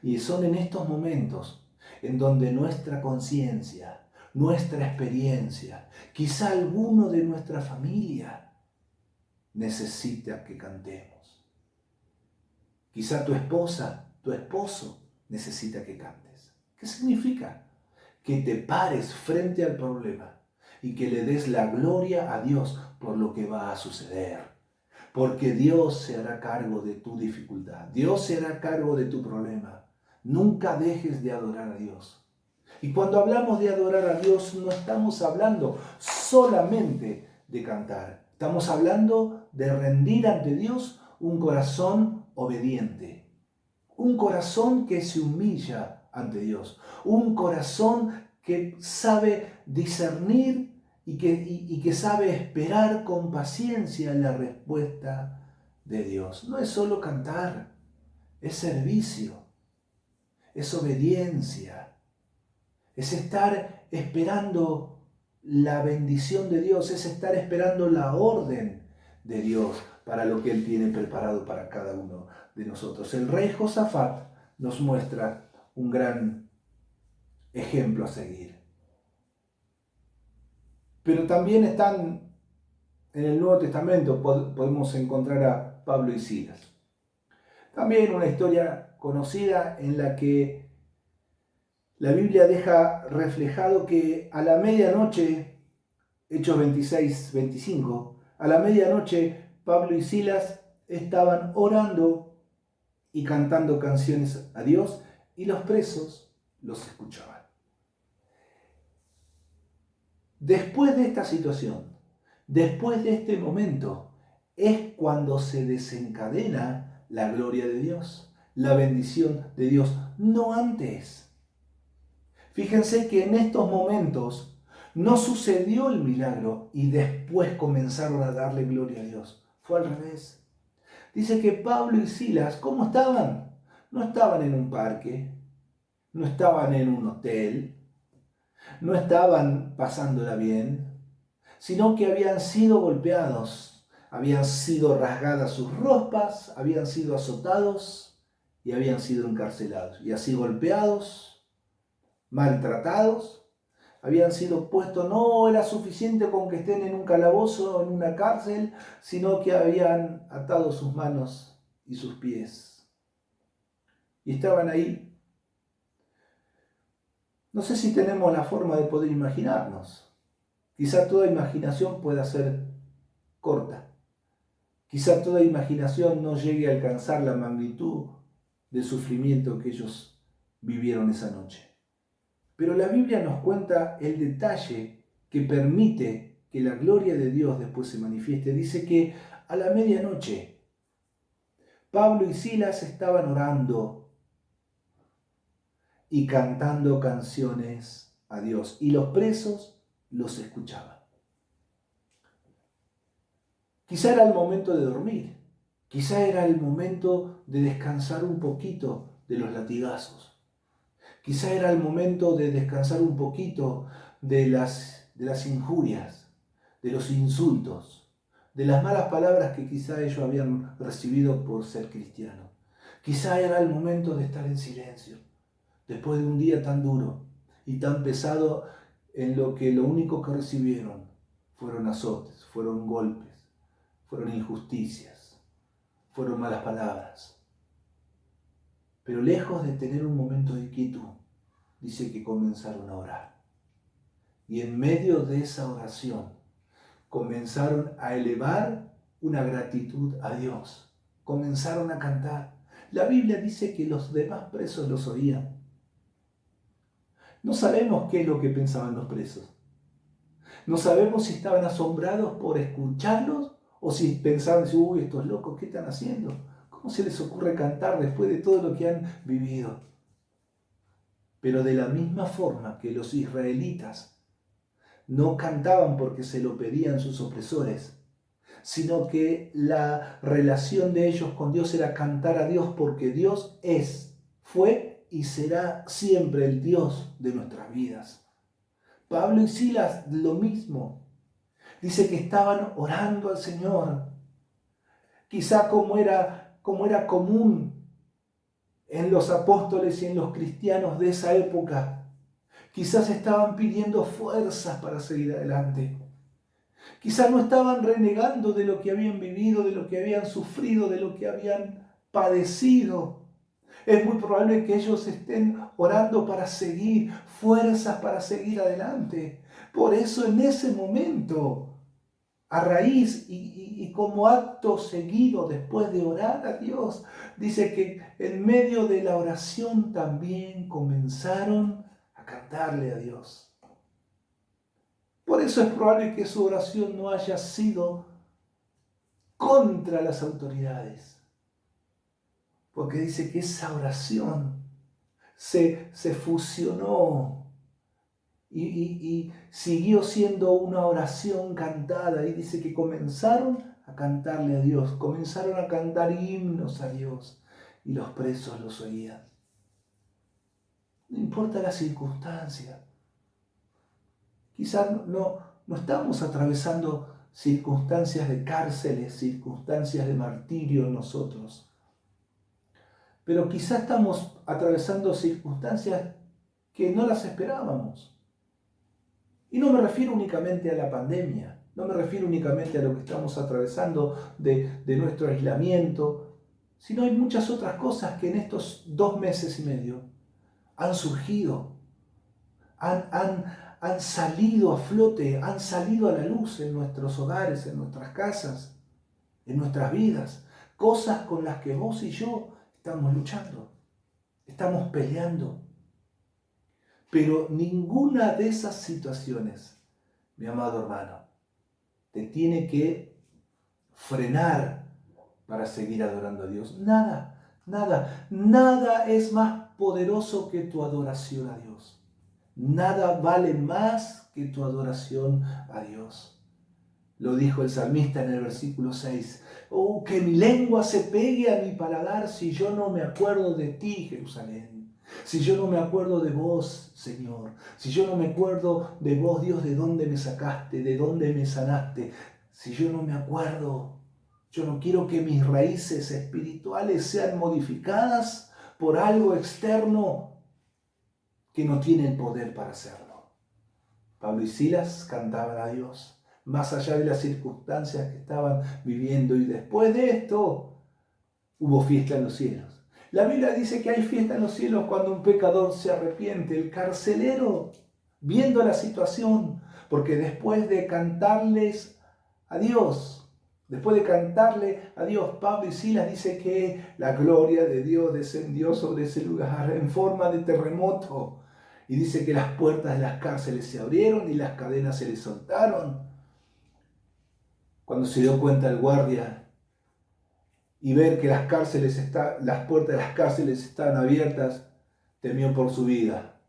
Y son en estos momentos en donde nuestra conciencia, nuestra experiencia, quizá alguno de nuestra familia necesita que cantemos. Quizá tu esposa, tu esposo necesita que cantes. ¿Qué significa? Que te pares frente al problema y que le des la gloria a Dios por lo que va a suceder. Porque Dios se hará cargo de tu dificultad. Dios se hará cargo de tu problema. Nunca dejes de adorar a Dios. Y cuando hablamos de adorar a Dios, no estamos hablando solamente de cantar. Estamos hablando de rendir ante Dios un corazón obediente. Un corazón que se humilla ante Dios. Un corazón que sabe discernir y que sabe esperar con paciencia la respuesta de Dios. No es solo cantar, es servicio. Es obediencia, es estar esperando la bendición de Dios, es estar esperando la orden de Dios para lo que Él tiene preparado para cada uno de nosotros. El rey Josafat nos muestra un gran ejemplo a seguir. Pero también están en el Nuevo Testamento, podemos encontrar a Pablo y Silas. También una historia conocida en la que la Biblia deja reflejado que a la medianoche, Hechos 26, 25, a la medianoche Pablo y Silas estaban orando y cantando canciones a Dios y los presos los escuchaban. Después de esta situación, después de este momento, es cuando se desencadena la gloria de Dios. La bendición de Dios, no antes. Fíjense que en estos momentos no sucedió el milagro y después comenzaron a darle gloria a Dios. Fue al revés. Dice que Pablo y Silas, ¿cómo estaban? No estaban en un parque, no estaban en un hotel, no estaban pasándola bien, sino que habían sido golpeados, habían sido rasgadas sus ropas, habían sido azotados y habían sido encarcelados. Y así golpeados, maltratados, habían sido puestos, no era suficiente con que estén en un calabozo, en una cárcel, sino que habían atado sus manos y sus pies. Y estaban ahí. No sé si tenemos la forma de poder imaginarnos. Quizá toda imaginación pueda ser corta. Quizá toda imaginación no llegue a alcanzar la magnitud del sufrimiento que ellos vivieron esa noche. Pero la Biblia nos cuenta el detalle que permite que la gloria de Dios después se manifieste. Dice que a la medianoche Pablo y Silas estaban orando y cantando canciones a Dios, y los presos los escuchaban. Quizá era el momento de dormir. Quizá era el momento de descansar un poquito de los latigazos. Quizá era el momento de descansar un poquito de las injurias, de los insultos, de las malas palabras que quizá ellos habían recibido por ser cristianos. Quizá era el momento de estar en silencio, después de un día tan duro y tan pesado en lo que lo único que recibieron fueron azotes, fueron golpes, fueron injusticias. Fueron malas palabras. Pero lejos de tener un momento de quietud, dice que comenzaron a orar. Y en medio de esa oración comenzaron a elevar una gratitud a Dios. Comenzaron a cantar. La Biblia dice que los demás presos los oían. No sabemos qué es lo que pensaban los presos. No sabemos si estaban asombrados por escucharlos o si pensaban, uy, estos locos, ¿qué están haciendo? ¿Cómo se les ocurre cantar después de todo lo que han vivido? Pero de la misma forma que los israelitas no cantaban porque se lo pedían sus opresores, sino que la relación de ellos con Dios era cantar a Dios porque Dios es, fue y será siempre el Dios de nuestras vidas. Pablo y Silas lo mismo. Dice que estaban orando al Señor. Quizá como era común en los apóstoles y en los cristianos de esa época. Quizás estaban pidiendo fuerzas para seguir adelante. Quizás no estaban renegando de lo que habían vivido, de lo que habían sufrido, de lo que habían padecido. Es muy probable que ellos estén orando para seguir, fuerzas para seguir adelante. Por eso en ese momento, a raíz y como acto seguido después de orar a Dios, dice que en medio de la oración también comenzaron a cantarle a Dios. Por eso es probable que su oración no haya sido contra las autoridades. Porque dice que esa oración se fusionó y siguió siendo una oración cantada. Y dice que comenzaron a cantarle a Dios, comenzaron a cantar himnos a Dios y los presos los oían. No importa la circunstancia. Quizás no estamos atravesando circunstancias de cárceles, circunstancias de martirio nosotros. Pero quizás estamos atravesando circunstancias que no las esperábamos. Y no me refiero únicamente a la pandemia, no me refiero únicamente a lo que estamos atravesando de nuestro aislamiento, sino hay muchas otras cosas que en estos 2 meses y medio han surgido, han salido a flote, han salido a la luz en nuestros hogares, en nuestras casas, en nuestras vidas. Cosas con las que vos y yo estamos luchando, estamos peleando. Pero ninguna de esas situaciones, mi amado hermano, te tiene que frenar para seguir adorando a Dios. Nada es más poderoso que tu adoración a Dios. Nada vale más que tu adoración a Dios. Lo dijo el salmista en el versículo 6. Oh, que mi lengua se pegue a mi paladar si yo no me acuerdo de ti, Jerusalén. Si yo no me acuerdo de vos, Señor. Si yo no me acuerdo de vos, Dios, de dónde me sacaste, de dónde me sanaste. Si yo no me acuerdo, yo no quiero que mis raíces espirituales sean modificadas por algo externo que no tiene el poder para hacerlo. Pablo y Silas cantaban a Dios, más allá de las circunstancias que estaban viviendo. Y después de esto, hubo fiesta en los cielos. La Biblia dice que hay fiesta en los cielos cuando un pecador se arrepiente. El carcelero, viendo la situación, porque después de cantarles a Dios, Pablo y Silas dice que la gloria de Dios descendió sobre ese lugar en forma de terremoto. Y dice que las puertas de las cárceles se abrieron y las cadenas se les soltaron. Cuando se dio cuenta el guardia y ver que las puertas de las cárceles estaban abiertas, temió por su vida.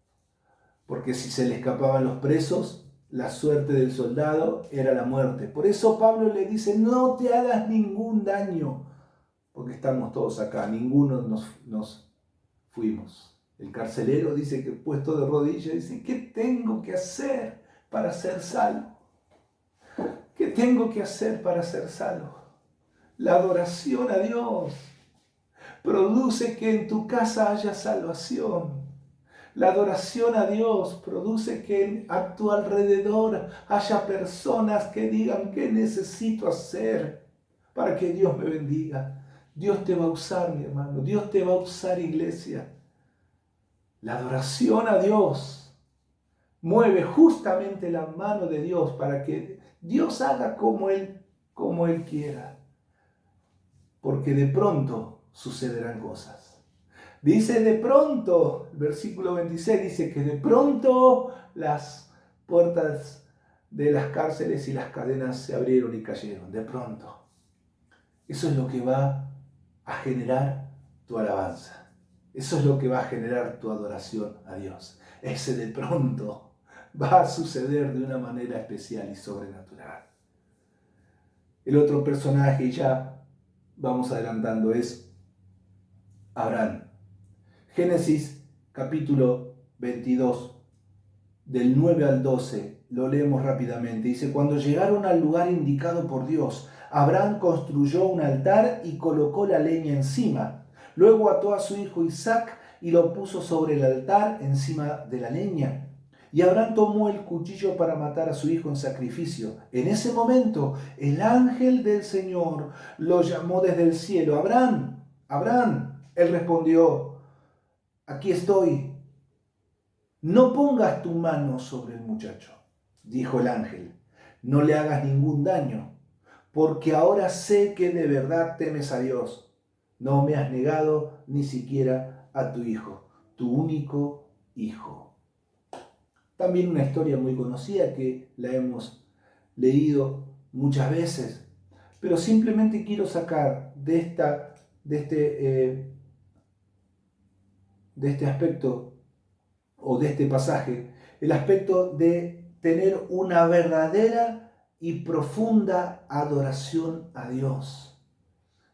Porque si se le escapaban los presos, la suerte del soldado era la muerte. Por eso Pablo le dice, no te hagas ningún daño, porque estamos todos acá, ninguno nos fuimos. El carcelero dice que puesto de rodillas, dice, ¿qué tengo que hacer para ser salvo? ¿Qué tengo que hacer para ser salvo? La adoración a Dios produce que en tu casa haya salvación. La adoración a Dios produce que a tu alrededor haya personas que digan, ¿qué necesito hacer para que Dios me bendiga? Dios te va a usar, mi hermano. Dios te va a usar, iglesia. La adoración a Dios mueve justamente la mano de Dios para que Dios haga como Él quiera. Porque de pronto sucederán cosas. Dice de pronto, el versículo 26 dice que de pronto las puertas de las cárceles y las cadenas se abrieron y cayeron. De pronto. Eso es lo que va a generar tu alabanza. Eso es lo que va a generar tu adoración a Dios. Ese de pronto va a suceder de una manera especial y sobrenatural. El otro personaje, y ya vamos adelantando, es Abraham. Génesis capítulo 22, del 9 al 12, lo leemos rápidamente. Dice, cuando llegaron al lugar indicado por Dios, Abraham construyó un altar y colocó la leña encima. Luego ató a su hijo Isaac y lo puso sobre el altar encima de la leña. Y Abraham tomó el cuchillo para matar a su hijo en sacrificio. En ese momento, el ángel del Señor lo llamó desde el cielo. Abraham, Abraham. Él respondió, aquí estoy. No pongas tu mano sobre el muchacho, dijo el ángel. No le hagas ningún daño, porque ahora sé que de verdad temes a Dios. No me has negado ni siquiera a tu hijo, tu único hijo. También una historia muy conocida que la hemos leído muchas veces, pero simplemente quiero sacar de este aspecto o de este pasaje el aspecto de tener una verdadera y profunda adoración a Dios.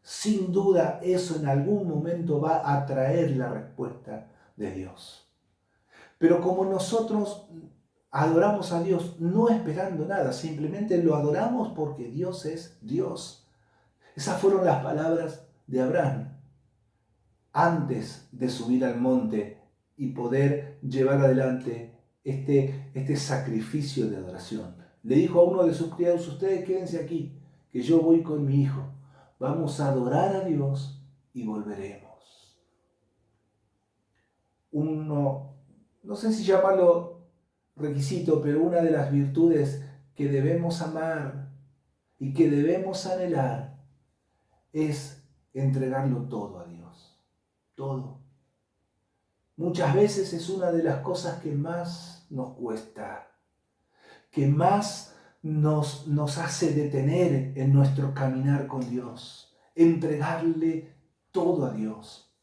Sin duda eso en algún momento va a atraer la respuesta de Dios. Pero como nosotros adoramos a Dios no esperando nada, simplemente lo adoramos porque Dios es Dios. Esas fueron las palabras de Abraham antes de subir al monte y poder llevar adelante este sacrificio de adoración. Le dijo a uno de sus criados, ustedes quédense aquí, que yo voy con mi hijo. Vamos a adorar a Dios y volveremos. No sé si llamarlo requisito, pero una de las virtudes que debemos amar y que debemos anhelar es entregarlo todo a Dios. Todo. Muchas veces es una de las cosas que más nos cuesta, que más nos hace detener en nuestro caminar con Dios, entregarle todo a Dios.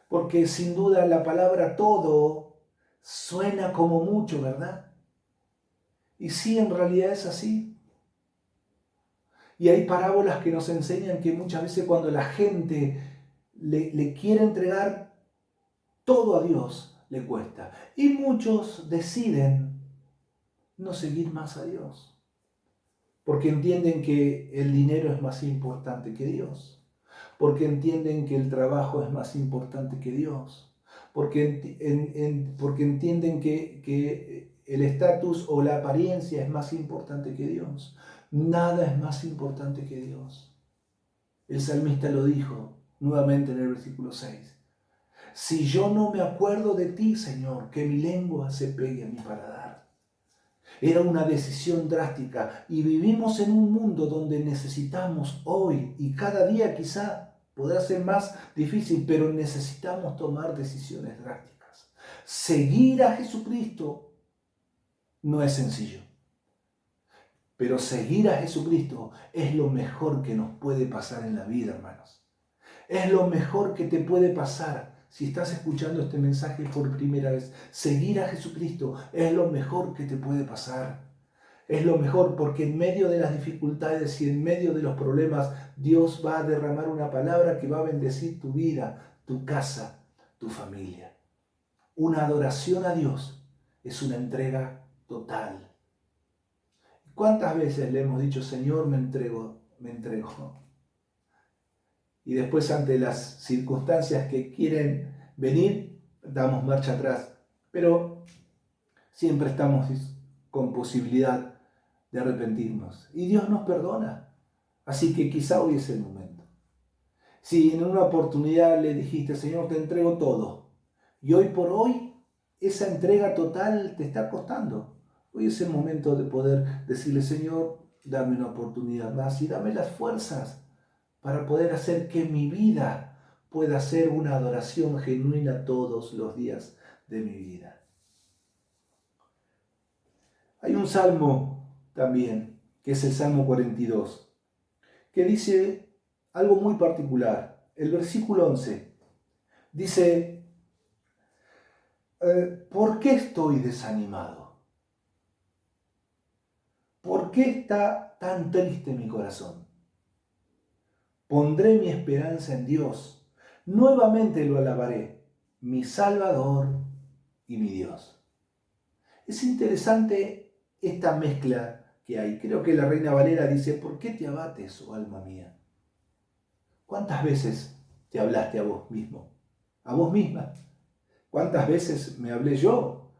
Porque sin duda la palabra todo suena como mucho, ¿verdad? Y sí, en realidad es así. Y hay parábolas que nos enseñan que muchas veces cuando la gente le quiere entregar todo a Dios, le cuesta. Y muchos deciden no seguir más a Dios, porque entienden que el dinero es más importante que Dios, porque entienden que el trabajo es más importante que Dios, porque entienden que el estatus o la apariencia es más importante que Dios. Nada es más importante que Dios. El salmista lo dijo nuevamente en el versículo 6. Si yo no me acuerdo de ti, Señor, que mi lengua se pegue a mi paladar. Era una decisión drástica y vivimos en un mundo donde necesitamos hoy y cada día quizá podrá ser más difícil, pero necesitamos tomar decisiones drásticas. Seguir a Jesucristo no es sencillo, pero seguir a Jesucristo es lo mejor que nos puede pasar en la vida, hermanos. Es lo mejor que te puede pasar. Si estás escuchando este mensaje por primera vez, seguir a Jesucristo es lo mejor que te puede pasar. Es lo mejor porque en medio de las dificultades y en medio de los problemas, Dios va a derramar una palabra que va a bendecir tu vida, tu casa, tu familia. Una adoración a Dios es una entrega total. ¿Cuántas veces le hemos dicho, Señor, me entrego? Y después ante las circunstancias que quieren venir, damos marcha atrás. Pero siempre estamos con posibilidad de arrepentirnos. Y Dios nos perdona. Así que quizá hoy es el momento. Si en una oportunidad le dijiste, Señor, te entrego todo, Y hoy por hoy, esa entrega total te está costando. Hoy es el momento de poder decirle, Señor, dame una oportunidad más y dame las fuerzas para poder hacer que mi vida pueda ser una adoración genuina todos los días de mi vida. Hay un salmo también, que es el Salmo 42, que dice algo muy particular. El versículo 11 dice, ¿por qué estoy desanimado? ¿Por qué está tan triste mi corazón? Pondré mi esperanza en Dios. Nuevamente lo alabaré, mi Salvador y mi Dios. Es interesante esta mezcla que hay. Creo que la Reina Valera dice, ¿por qué te abates, oh alma mía? ¿Cuántas veces te hablaste a vos mismo? A vos misma. ¿Cuántas veces me hablé yo?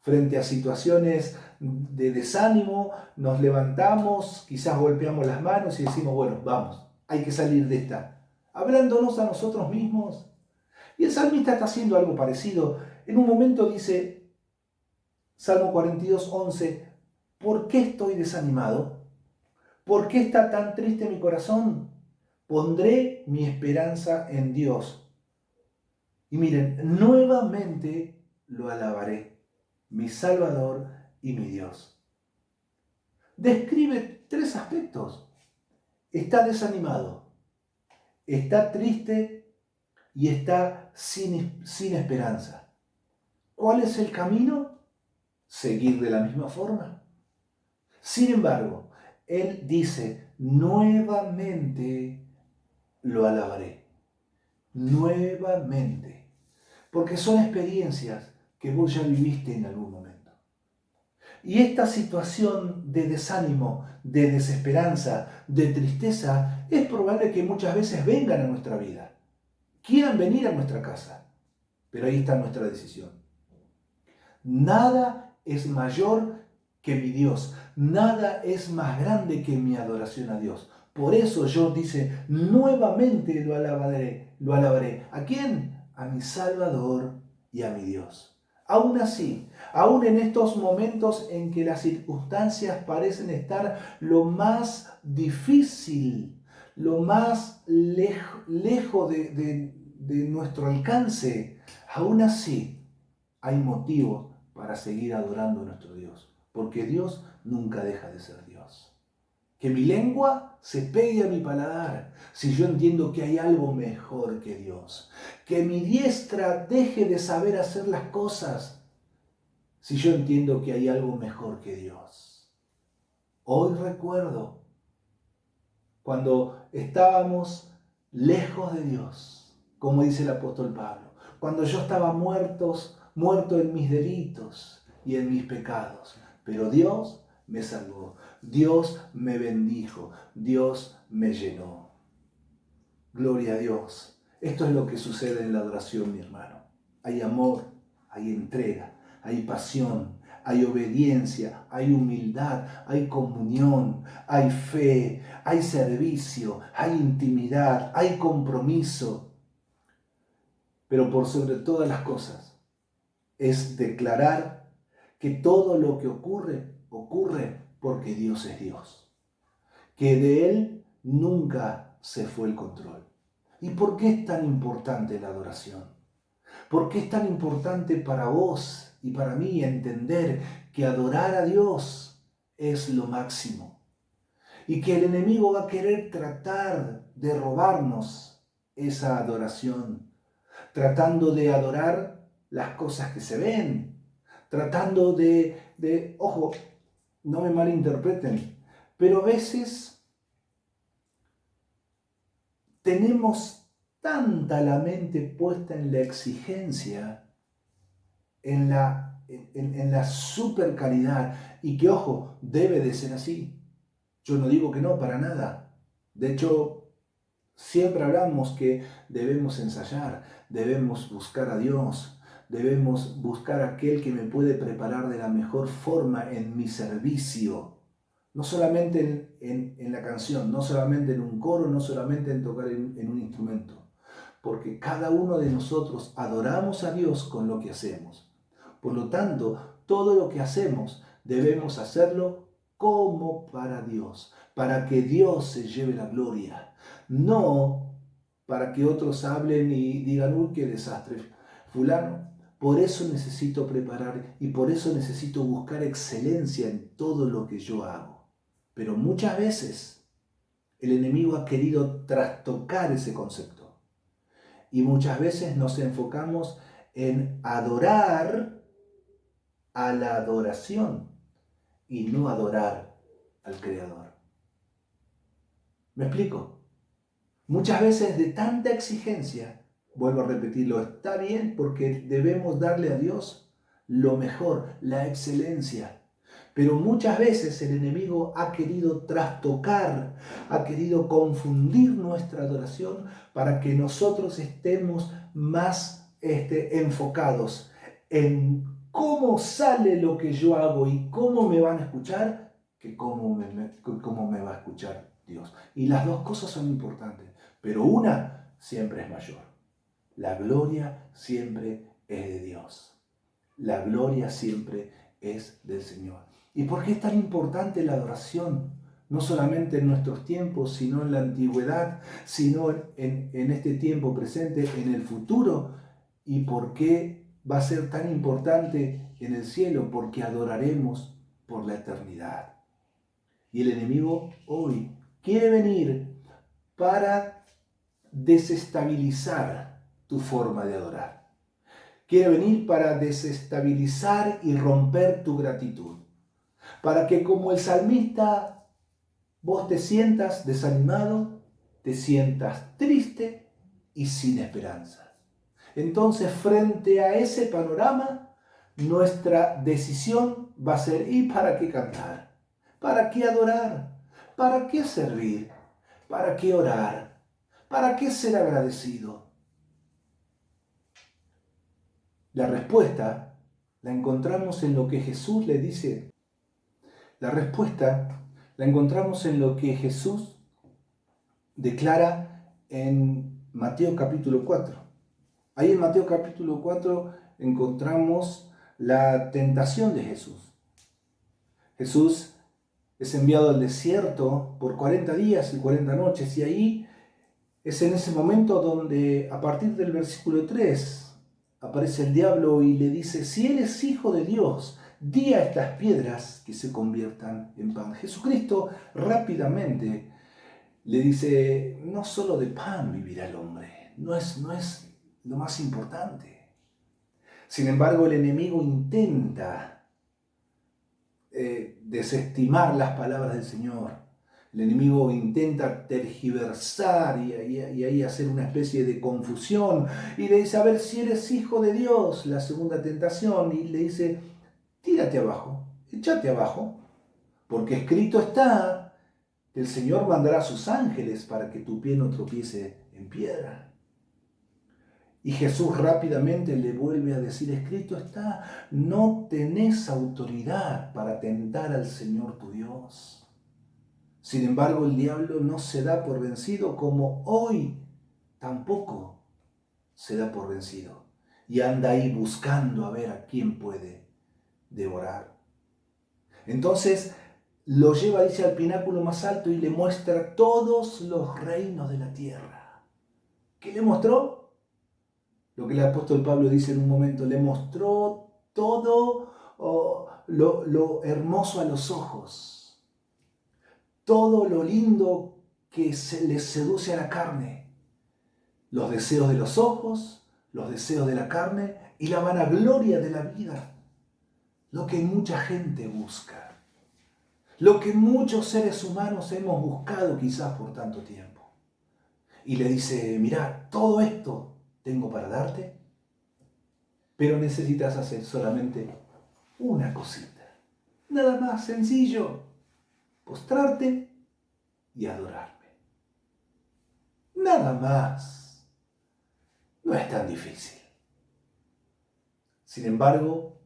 Frente a situaciones de desánimo, nos levantamos, quizás golpeamos las manos y decimos, bueno, vamos, hay que salir de esta. Hablándonos a nosotros mismos. Y el salmista está haciendo algo parecido. En un momento dice, Salmo 42, 11, ¿por qué estoy desanimado? ¿Por qué está tan triste mi corazón? Pondré mi esperanza en Dios. Y miren, nuevamente lo alabaré, mi Salvador y mi Dios. Describe 3 aspectos. Está desanimado, está triste y está sin esperanza. ¿Cuál es el camino? Seguir de la misma forma. Sin embargo, él dice, nuevamente lo alabaré. Nuevamente. Porque son experiencias que vos ya viviste en algún momento. Y esta situación de desánimo, de desesperanza, de tristeza, es probable que muchas veces vengan a nuestra vida. Quieran venir a nuestra casa. Pero ahí está nuestra decisión. Nada es mayor que mi Dios. Nada es más grande que mi adoración a Dios. Por eso yo dice, nuevamente lo alabaré. ¿A quién? A mi Salvador y a mi Dios. Aún así, aún en estos momentos en que las circunstancias parecen estar lo más difícil, lo más lejos de nuestro alcance, aún así hay motivos para seguir adorando a nuestro Dios, porque Dios nunca deja de ser Dios. Que mi lengua se pegue a mi paladar si yo entiendo que hay algo mejor que Dios. Que mi diestra deje de saber hacer las cosas si yo entiendo que hay algo mejor que Dios. Hoy recuerdo cuando estábamos lejos de Dios, como dice el apóstol Pablo, cuando yo estaba muerto en mis delitos y en mis pecados, pero Dios me salvó, Dios me bendijo, Dios me llenó. Gloria a Dios. Esto es lo que sucede en la adoración, mi hermano. Hay amor, hay entrega, hay pasión, hay obediencia, hay humildad, hay comunión, hay fe, hay servicio, hay intimidad, hay compromiso. Pero por sobre todas las cosas, es declarar que todo lo que ocurre porque Dios es Dios. Que de Él nunca se fue el control. ¿Y por qué es tan importante la adoración? ¿Por qué es tan importante para vos y para mí entender que adorar a Dios es lo máximo? Y que el enemigo va a querer tratar de robarnos esa adoración, tratando de adorar las cosas que se ven, tratando ojo, no me malinterpreten, pero a veces tenemos tanta la mente puesta en la exigencia, en la super calidad, y que, ojo, debe de ser así. Yo no digo que no, para nada. De hecho, siempre hablamos que debemos ensayar, debemos buscar a Dios, debemos buscar a aquel que me puede preparar de la mejor forma en mi servicio. No solamente en la canción, no solamente en un coro, no solamente en tocar en un instrumento. porque cada uno de nosotros adoramos a Dios con lo que hacemos. Por lo tanto, todo lo que hacemos debemos hacerlo como para Dios, para que Dios se lleve la gloria, no para que otros hablen y digan, uy, qué desastre, fulano. Por eso necesito preparar y por eso necesito buscar excelencia en todo lo que yo hago. Pero muchas veces el enemigo ha querido trastocar ese concepto. Y muchas veces nos enfocamos en adorar a la adoración y no adorar al Creador. ¿Me explico? Muchas veces de tanta exigencia, vuelvo a repetirlo, está bien porque debemos darle a Dios lo mejor, la excelencia. Pero muchas veces el enemigo ha querido trastocar, ha querido confundir nuestra adoración para que nosotros estemos más enfocados en cómo sale lo que yo hago y cómo me van a escuchar, que cómo me va a escuchar Dios. Y las dos cosas son importantes, pero una siempre es mayor. La gloria siempre es de Dios. La gloria siempre es del Señor. ¿Y por qué es tan importante la adoración? No solamente en nuestros tiempos, sino en la antigüedad, sino en este tiempo presente, en el futuro. ¿Y por qué va a ser tan importante en el cielo? Porque adoraremos por la eternidad. Y el enemigo hoy quiere venir para desestabilizar tu forma de adorar. Quiere venir para desestabilizar y romper tu gratitud. Para que como el salmista vos te sientas desanimado, te sientas triste y sin esperanza. Entonces, frente a ese panorama, nuestra decisión va a ser: ¿y para qué cantar? ¿Para qué adorar? ¿Para qué servir? ¿Para qué orar? ¿Para qué ser agradecido? La respuesta la encontramos en lo que Jesús le dice. La respuesta la encontramos en lo que Jesús declara en Mateo capítulo 4. Ahí en Mateo capítulo 4 encontramos la tentación de Jesús. Jesús es enviado al desierto por 40 días y 40 noches, y ahí es en ese momento donde a partir del versículo 3 aparece el diablo y le dice: si eres hijo de Dios, di a estas piedras que se conviertan en pan. Jesucristo rápidamente le dice: no solo de pan vivirá el hombre, no es lo más importante. Sin embargo, el enemigo intenta desestimar las palabras del Señor. El enemigo intenta tergiversar y ahí hacer una especie de confusión. Y le dice: a ver, si eres hijo de Dios, la segunda tentación. Y le dice: tírate abajo, échate abajo, porque escrito está, el Señor mandará a sus ángeles para que tu pie no tropiece en piedra. Y Jesús rápidamente le vuelve a decir: escrito está, no tenés autoridad para tentar al Señor tu Dios. Sin embargo, el diablo no se da por vencido, como hoy tampoco se da por vencido. Y anda ahí buscando a ver a quién puede devorar. Entonces lo lleva, dice, al pináculo más alto y le muestra todos los reinos de la tierra. ¿Qué le mostró? Lo que el apóstol Pablo dice en un momento: le mostró todo lo hermoso a los ojos, todo lo lindo que se les seduce a la carne, los deseos de los ojos, los deseos de la carne y la vanagloria de la vida, lo que mucha gente busca, lo que muchos seres humanos hemos buscado quizás por tanto tiempo. Y le dice: mirá, todo esto tengo para darte, pero necesitas hacer solamente una cosita, nada más sencillo: postrarte y adorarme. Nada más. No es tan difícil. Sin embargo,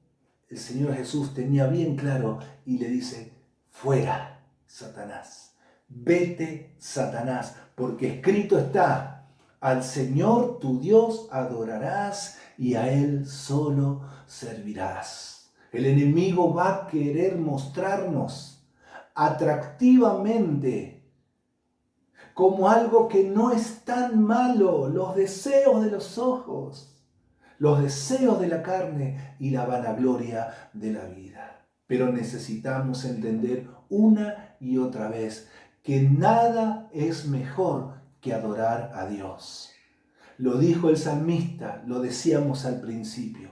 el Señor Jesús tenía bien claro y le dice: fuera, Satanás, vete, Satanás, porque escrito está, Al Señor tu Dios adorarás y a Él solo servirás. El enemigo va a querer mostrarnos atractivamente como algo que no es tan malo, los deseos de los ojos, los deseos de la carne y la vanagloria de la vida. Pero necesitamos entender una y otra vez que nada es mejor que adorar a Dios. Lo dijo el salmista, lo decíamos al principio.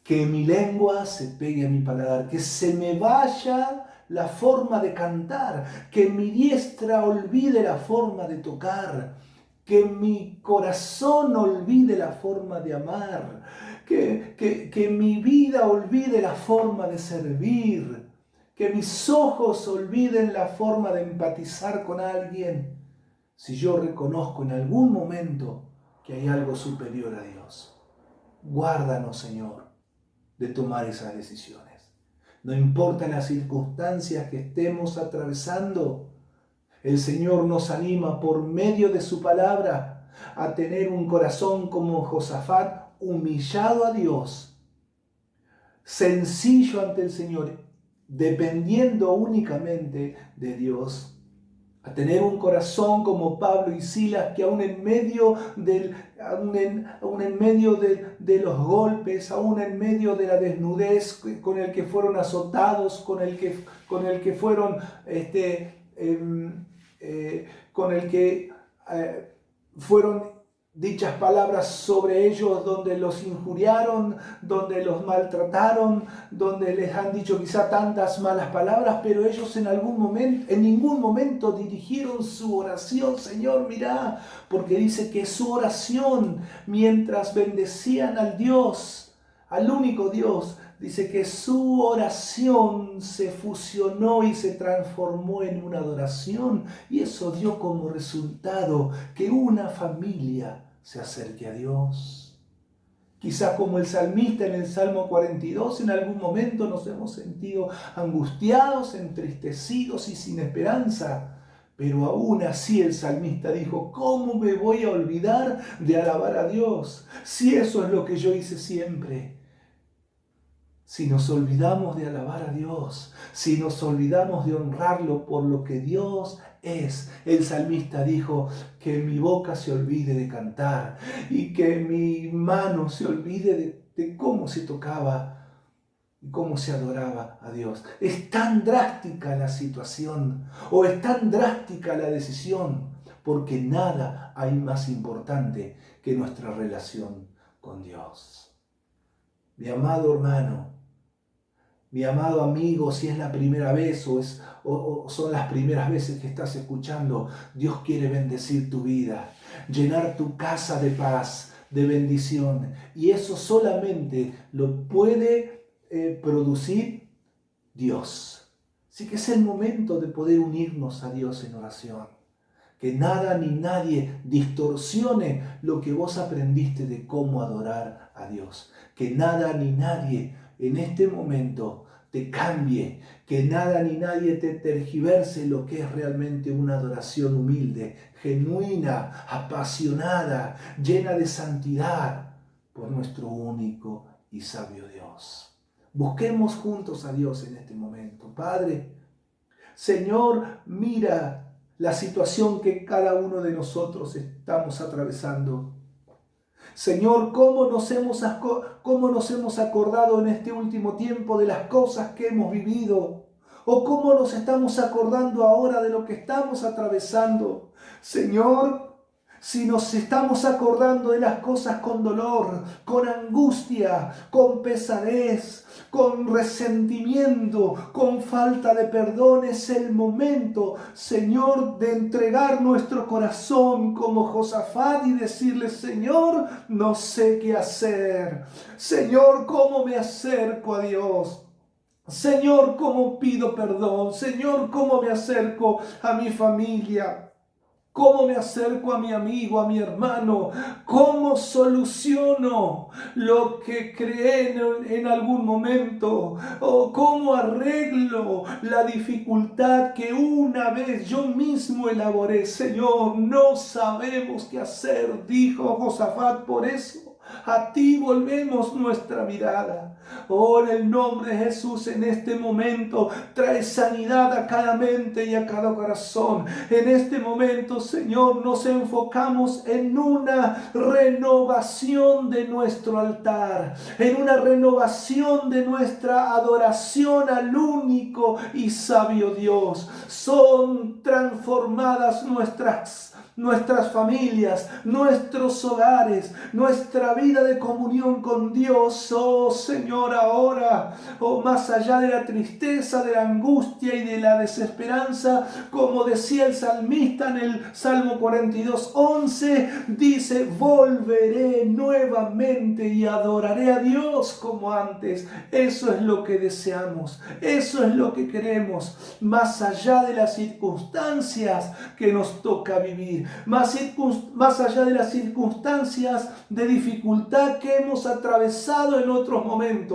Que mi lengua se pegue a mi paladar, que se me vaya la forma de cantar, que mi diestra olvide la forma de tocar, que mi corazón olvide la forma de amar, que mi vida olvide la forma de servir, que mis ojos olviden la forma de empatizar con alguien. Si yo reconozco en algún momento que hay algo superior a Dios, guárdanos, Señor, de tomar esas decisiones. No importa las circunstancias que estemos atravesando, el Señor nos anima por medio de su palabra a tener un corazón como Josafat, humillado a Dios, sencillo ante el Señor, dependiendo únicamente de Dios. A tener un corazón como Pablo y Silas, que aún en medio de los golpes, aún en medio de la desnudez con el que fueron azotados, con el que fueron fueron dichas palabras sobre ellos, donde los injuriaron, donde los maltrataron, donde les han dicho quizá tantas malas palabras, pero ellos en ningún momento dirigieron su oración, Señor, mirá, porque dice que su oración, mientras bendecían al Dios, al único Dios, dice que su oración se fusionó y se transformó en una adoración, y eso dio como resultado que una familia se acerque a Dios. Quizás como el salmista en el Salmo 42, en algún momento nos hemos sentido angustiados, entristecidos y sin esperanza. Pero aún así el salmista dijo, ¿cómo me voy a olvidar de alabar a Dios? Si eso es lo que yo hice siempre. Si nos olvidamos de alabar a Dios, si nos olvidamos de honrarlo por lo que Dios es, el salmista dijo, que mi boca se olvide de cantar y que mi mano se olvide de cómo se tocaba y cómo se adoraba a Dios. Es tan drástica la situación, o es tan drástica la decisión, porque nada hay más importante que nuestra relación con Dios. Mi amado hermano, mi amado amigo, si es la primera vez o son las primeras veces que estás escuchando, Dios quiere bendecir tu vida, llenar tu casa de paz, de bendición. Y eso solamente lo puede producir Dios. Así que es el momento de poder unirnos a Dios en oración. Que nada ni nadie distorsione lo que vos aprendiste de cómo adorar a Dios. Que nada ni nadie en este momento te cambie, que nada ni nadie te tergiverse lo que es realmente una adoración humilde, genuina, apasionada, llena de santidad por nuestro único y sabio Dios. Busquemos juntos a Dios en este momento. Padre, Señor, mira la situación que cada uno de nosotros estamos atravesando. Señor, ¿cómo nos hemos acordado en este último tiempo de las cosas que hemos vivido? ¿O cómo nos estamos acordando ahora de lo que estamos atravesando? Señor, si nos estamos acordando de las cosas con dolor, con angustia, con pesadez, con resentimiento, con falta de perdón, es el momento, Señor, de entregar nuestro corazón como Josafat y decirle, Señor, no sé qué hacer. Señor, ¿cómo me acerco a Dios? Señor, ¿cómo pido perdón? Señor, ¿cómo me acerco a mi familia? ¿Cómo me acerco a mi amigo, a mi hermano? ¿Cómo soluciono lo que creé en algún momento? ¿O cómo arreglo la dificultad que una vez yo mismo elaboré? Señor, no sabemos qué hacer, dijo Josafat, por eso a ti volvemos nuestra mirada. Oh, en el nombre de Jesús, en este momento, trae sanidad a cada mente y a cada corazón. En este momento, Señor, nos enfocamos en una renovación de nuestro altar, en una renovación de nuestra adoración al único y sabio Dios. Son transformadas nuestras familias, nuestros hogares, nuestra vida de comunión con Dios. Oh Señor, ahora, más allá de la tristeza, de la angustia y de la desesperanza, como decía el salmista en el Salmo 42:11, dice: volveré nuevamente y adoraré a Dios como antes. Eso es lo que deseamos, eso es lo que queremos, más allá de las circunstancias que nos toca vivir, más allá de las circunstancias de dificultad que hemos atravesado en otros momentos.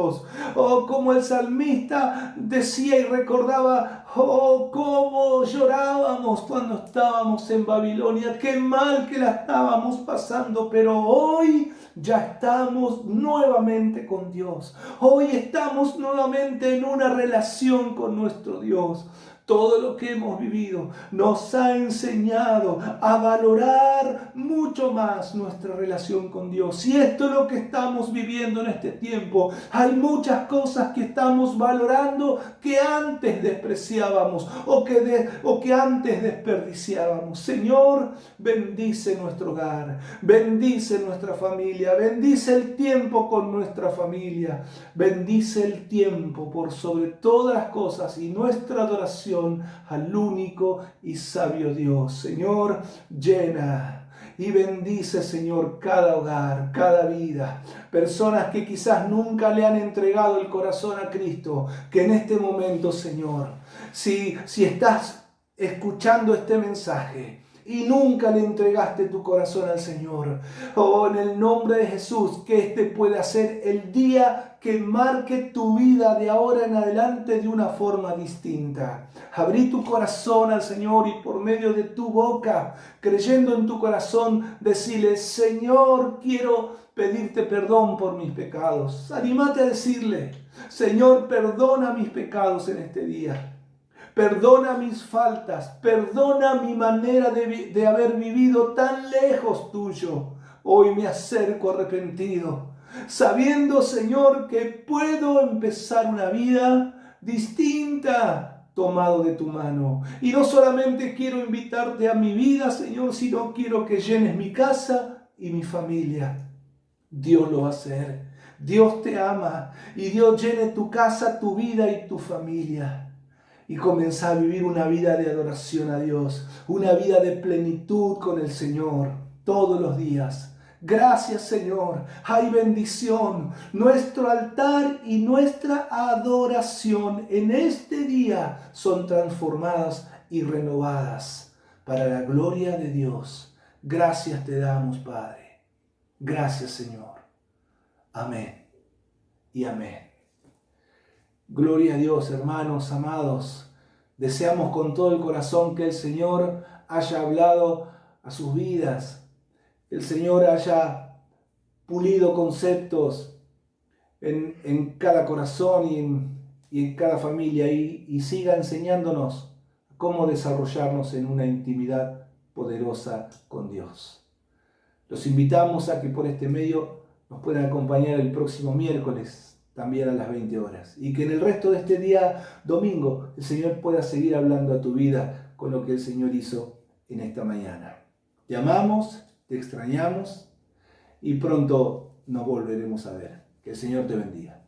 Oh, como el salmista decía y recordaba, oh, cómo llorábamos cuando estábamos en Babilonia, qué mal que la estábamos pasando, pero hoy ya estamos nuevamente con Dios. Hoy estamos nuevamente en una relación con nuestro Dios. Todo lo que hemos vivido nos ha enseñado a valorar mucho más nuestra relación con Dios. Y esto es lo que estamos viviendo en este tiempo. Hay muchas cosas que estamos valorando que antes despreciábamos o que antes desperdiciábamos. Señor, bendice nuestro hogar, bendice nuestra familia, bendice el tiempo con nuestra familia, bendice el tiempo por sobre todas las cosas y nuestra adoración al único y sabio Dios. Señor, llena y bendice, Señor, cada hogar, cada vida. Personas que quizás nunca le han entregado el corazón a Cristo, que en este momento, Señor, si estás escuchando este mensaje y nunca le entregaste tu corazón al Señor, oh, en el nombre de Jesús, que este pueda ser el día que marque tu vida de ahora en adelante de una forma distinta. Abrí tu corazón al Señor y por medio de tu boca, creyendo en tu corazón, decirle: Señor, quiero pedirte perdón por mis pecados. Anímate a decirle: Señor, perdona mis pecados en este día. Perdona mis faltas, perdona mi manera de haber vivido tan lejos tuyo. Hoy me acerco arrepentido, sabiendo, Señor, que puedo empezar una vida distinta, tomado de tu mano. Y no solamente quiero invitarte a mi vida, Señor, sino quiero que llenes mi casa y mi familia. Dios lo va a hacer. Dios te ama y Dios llene tu casa, tu vida y tu familia. Y comenzá a vivir una vida de adoración a Dios, una vida de plenitud con el Señor todos los días. Gracias, Señor. Hay bendición. Nuestro altar y nuestra adoración en este día son transformadas y renovadas para la gloria de Dios. Gracias te damos, Padre. Gracias, Señor. Amén y amén. Gloria a Dios, hermanos amados. Deseamos con todo el corazón que el Señor haya hablado a sus vidas, que el Señor haya pulido conceptos en cada corazón y en cada familia y siga enseñándonos cómo desarrollarnos en una intimidad poderosa con Dios. Los invitamos a que por este medio nos puedan acompañar el próximo miércoles, también a las 20 horas. Y que en el resto de este día, domingo, el Señor pueda seguir hablando a tu vida con lo que el Señor hizo en esta mañana. Te amamos, te extrañamos y pronto nos volveremos a ver. Que el Señor te bendiga.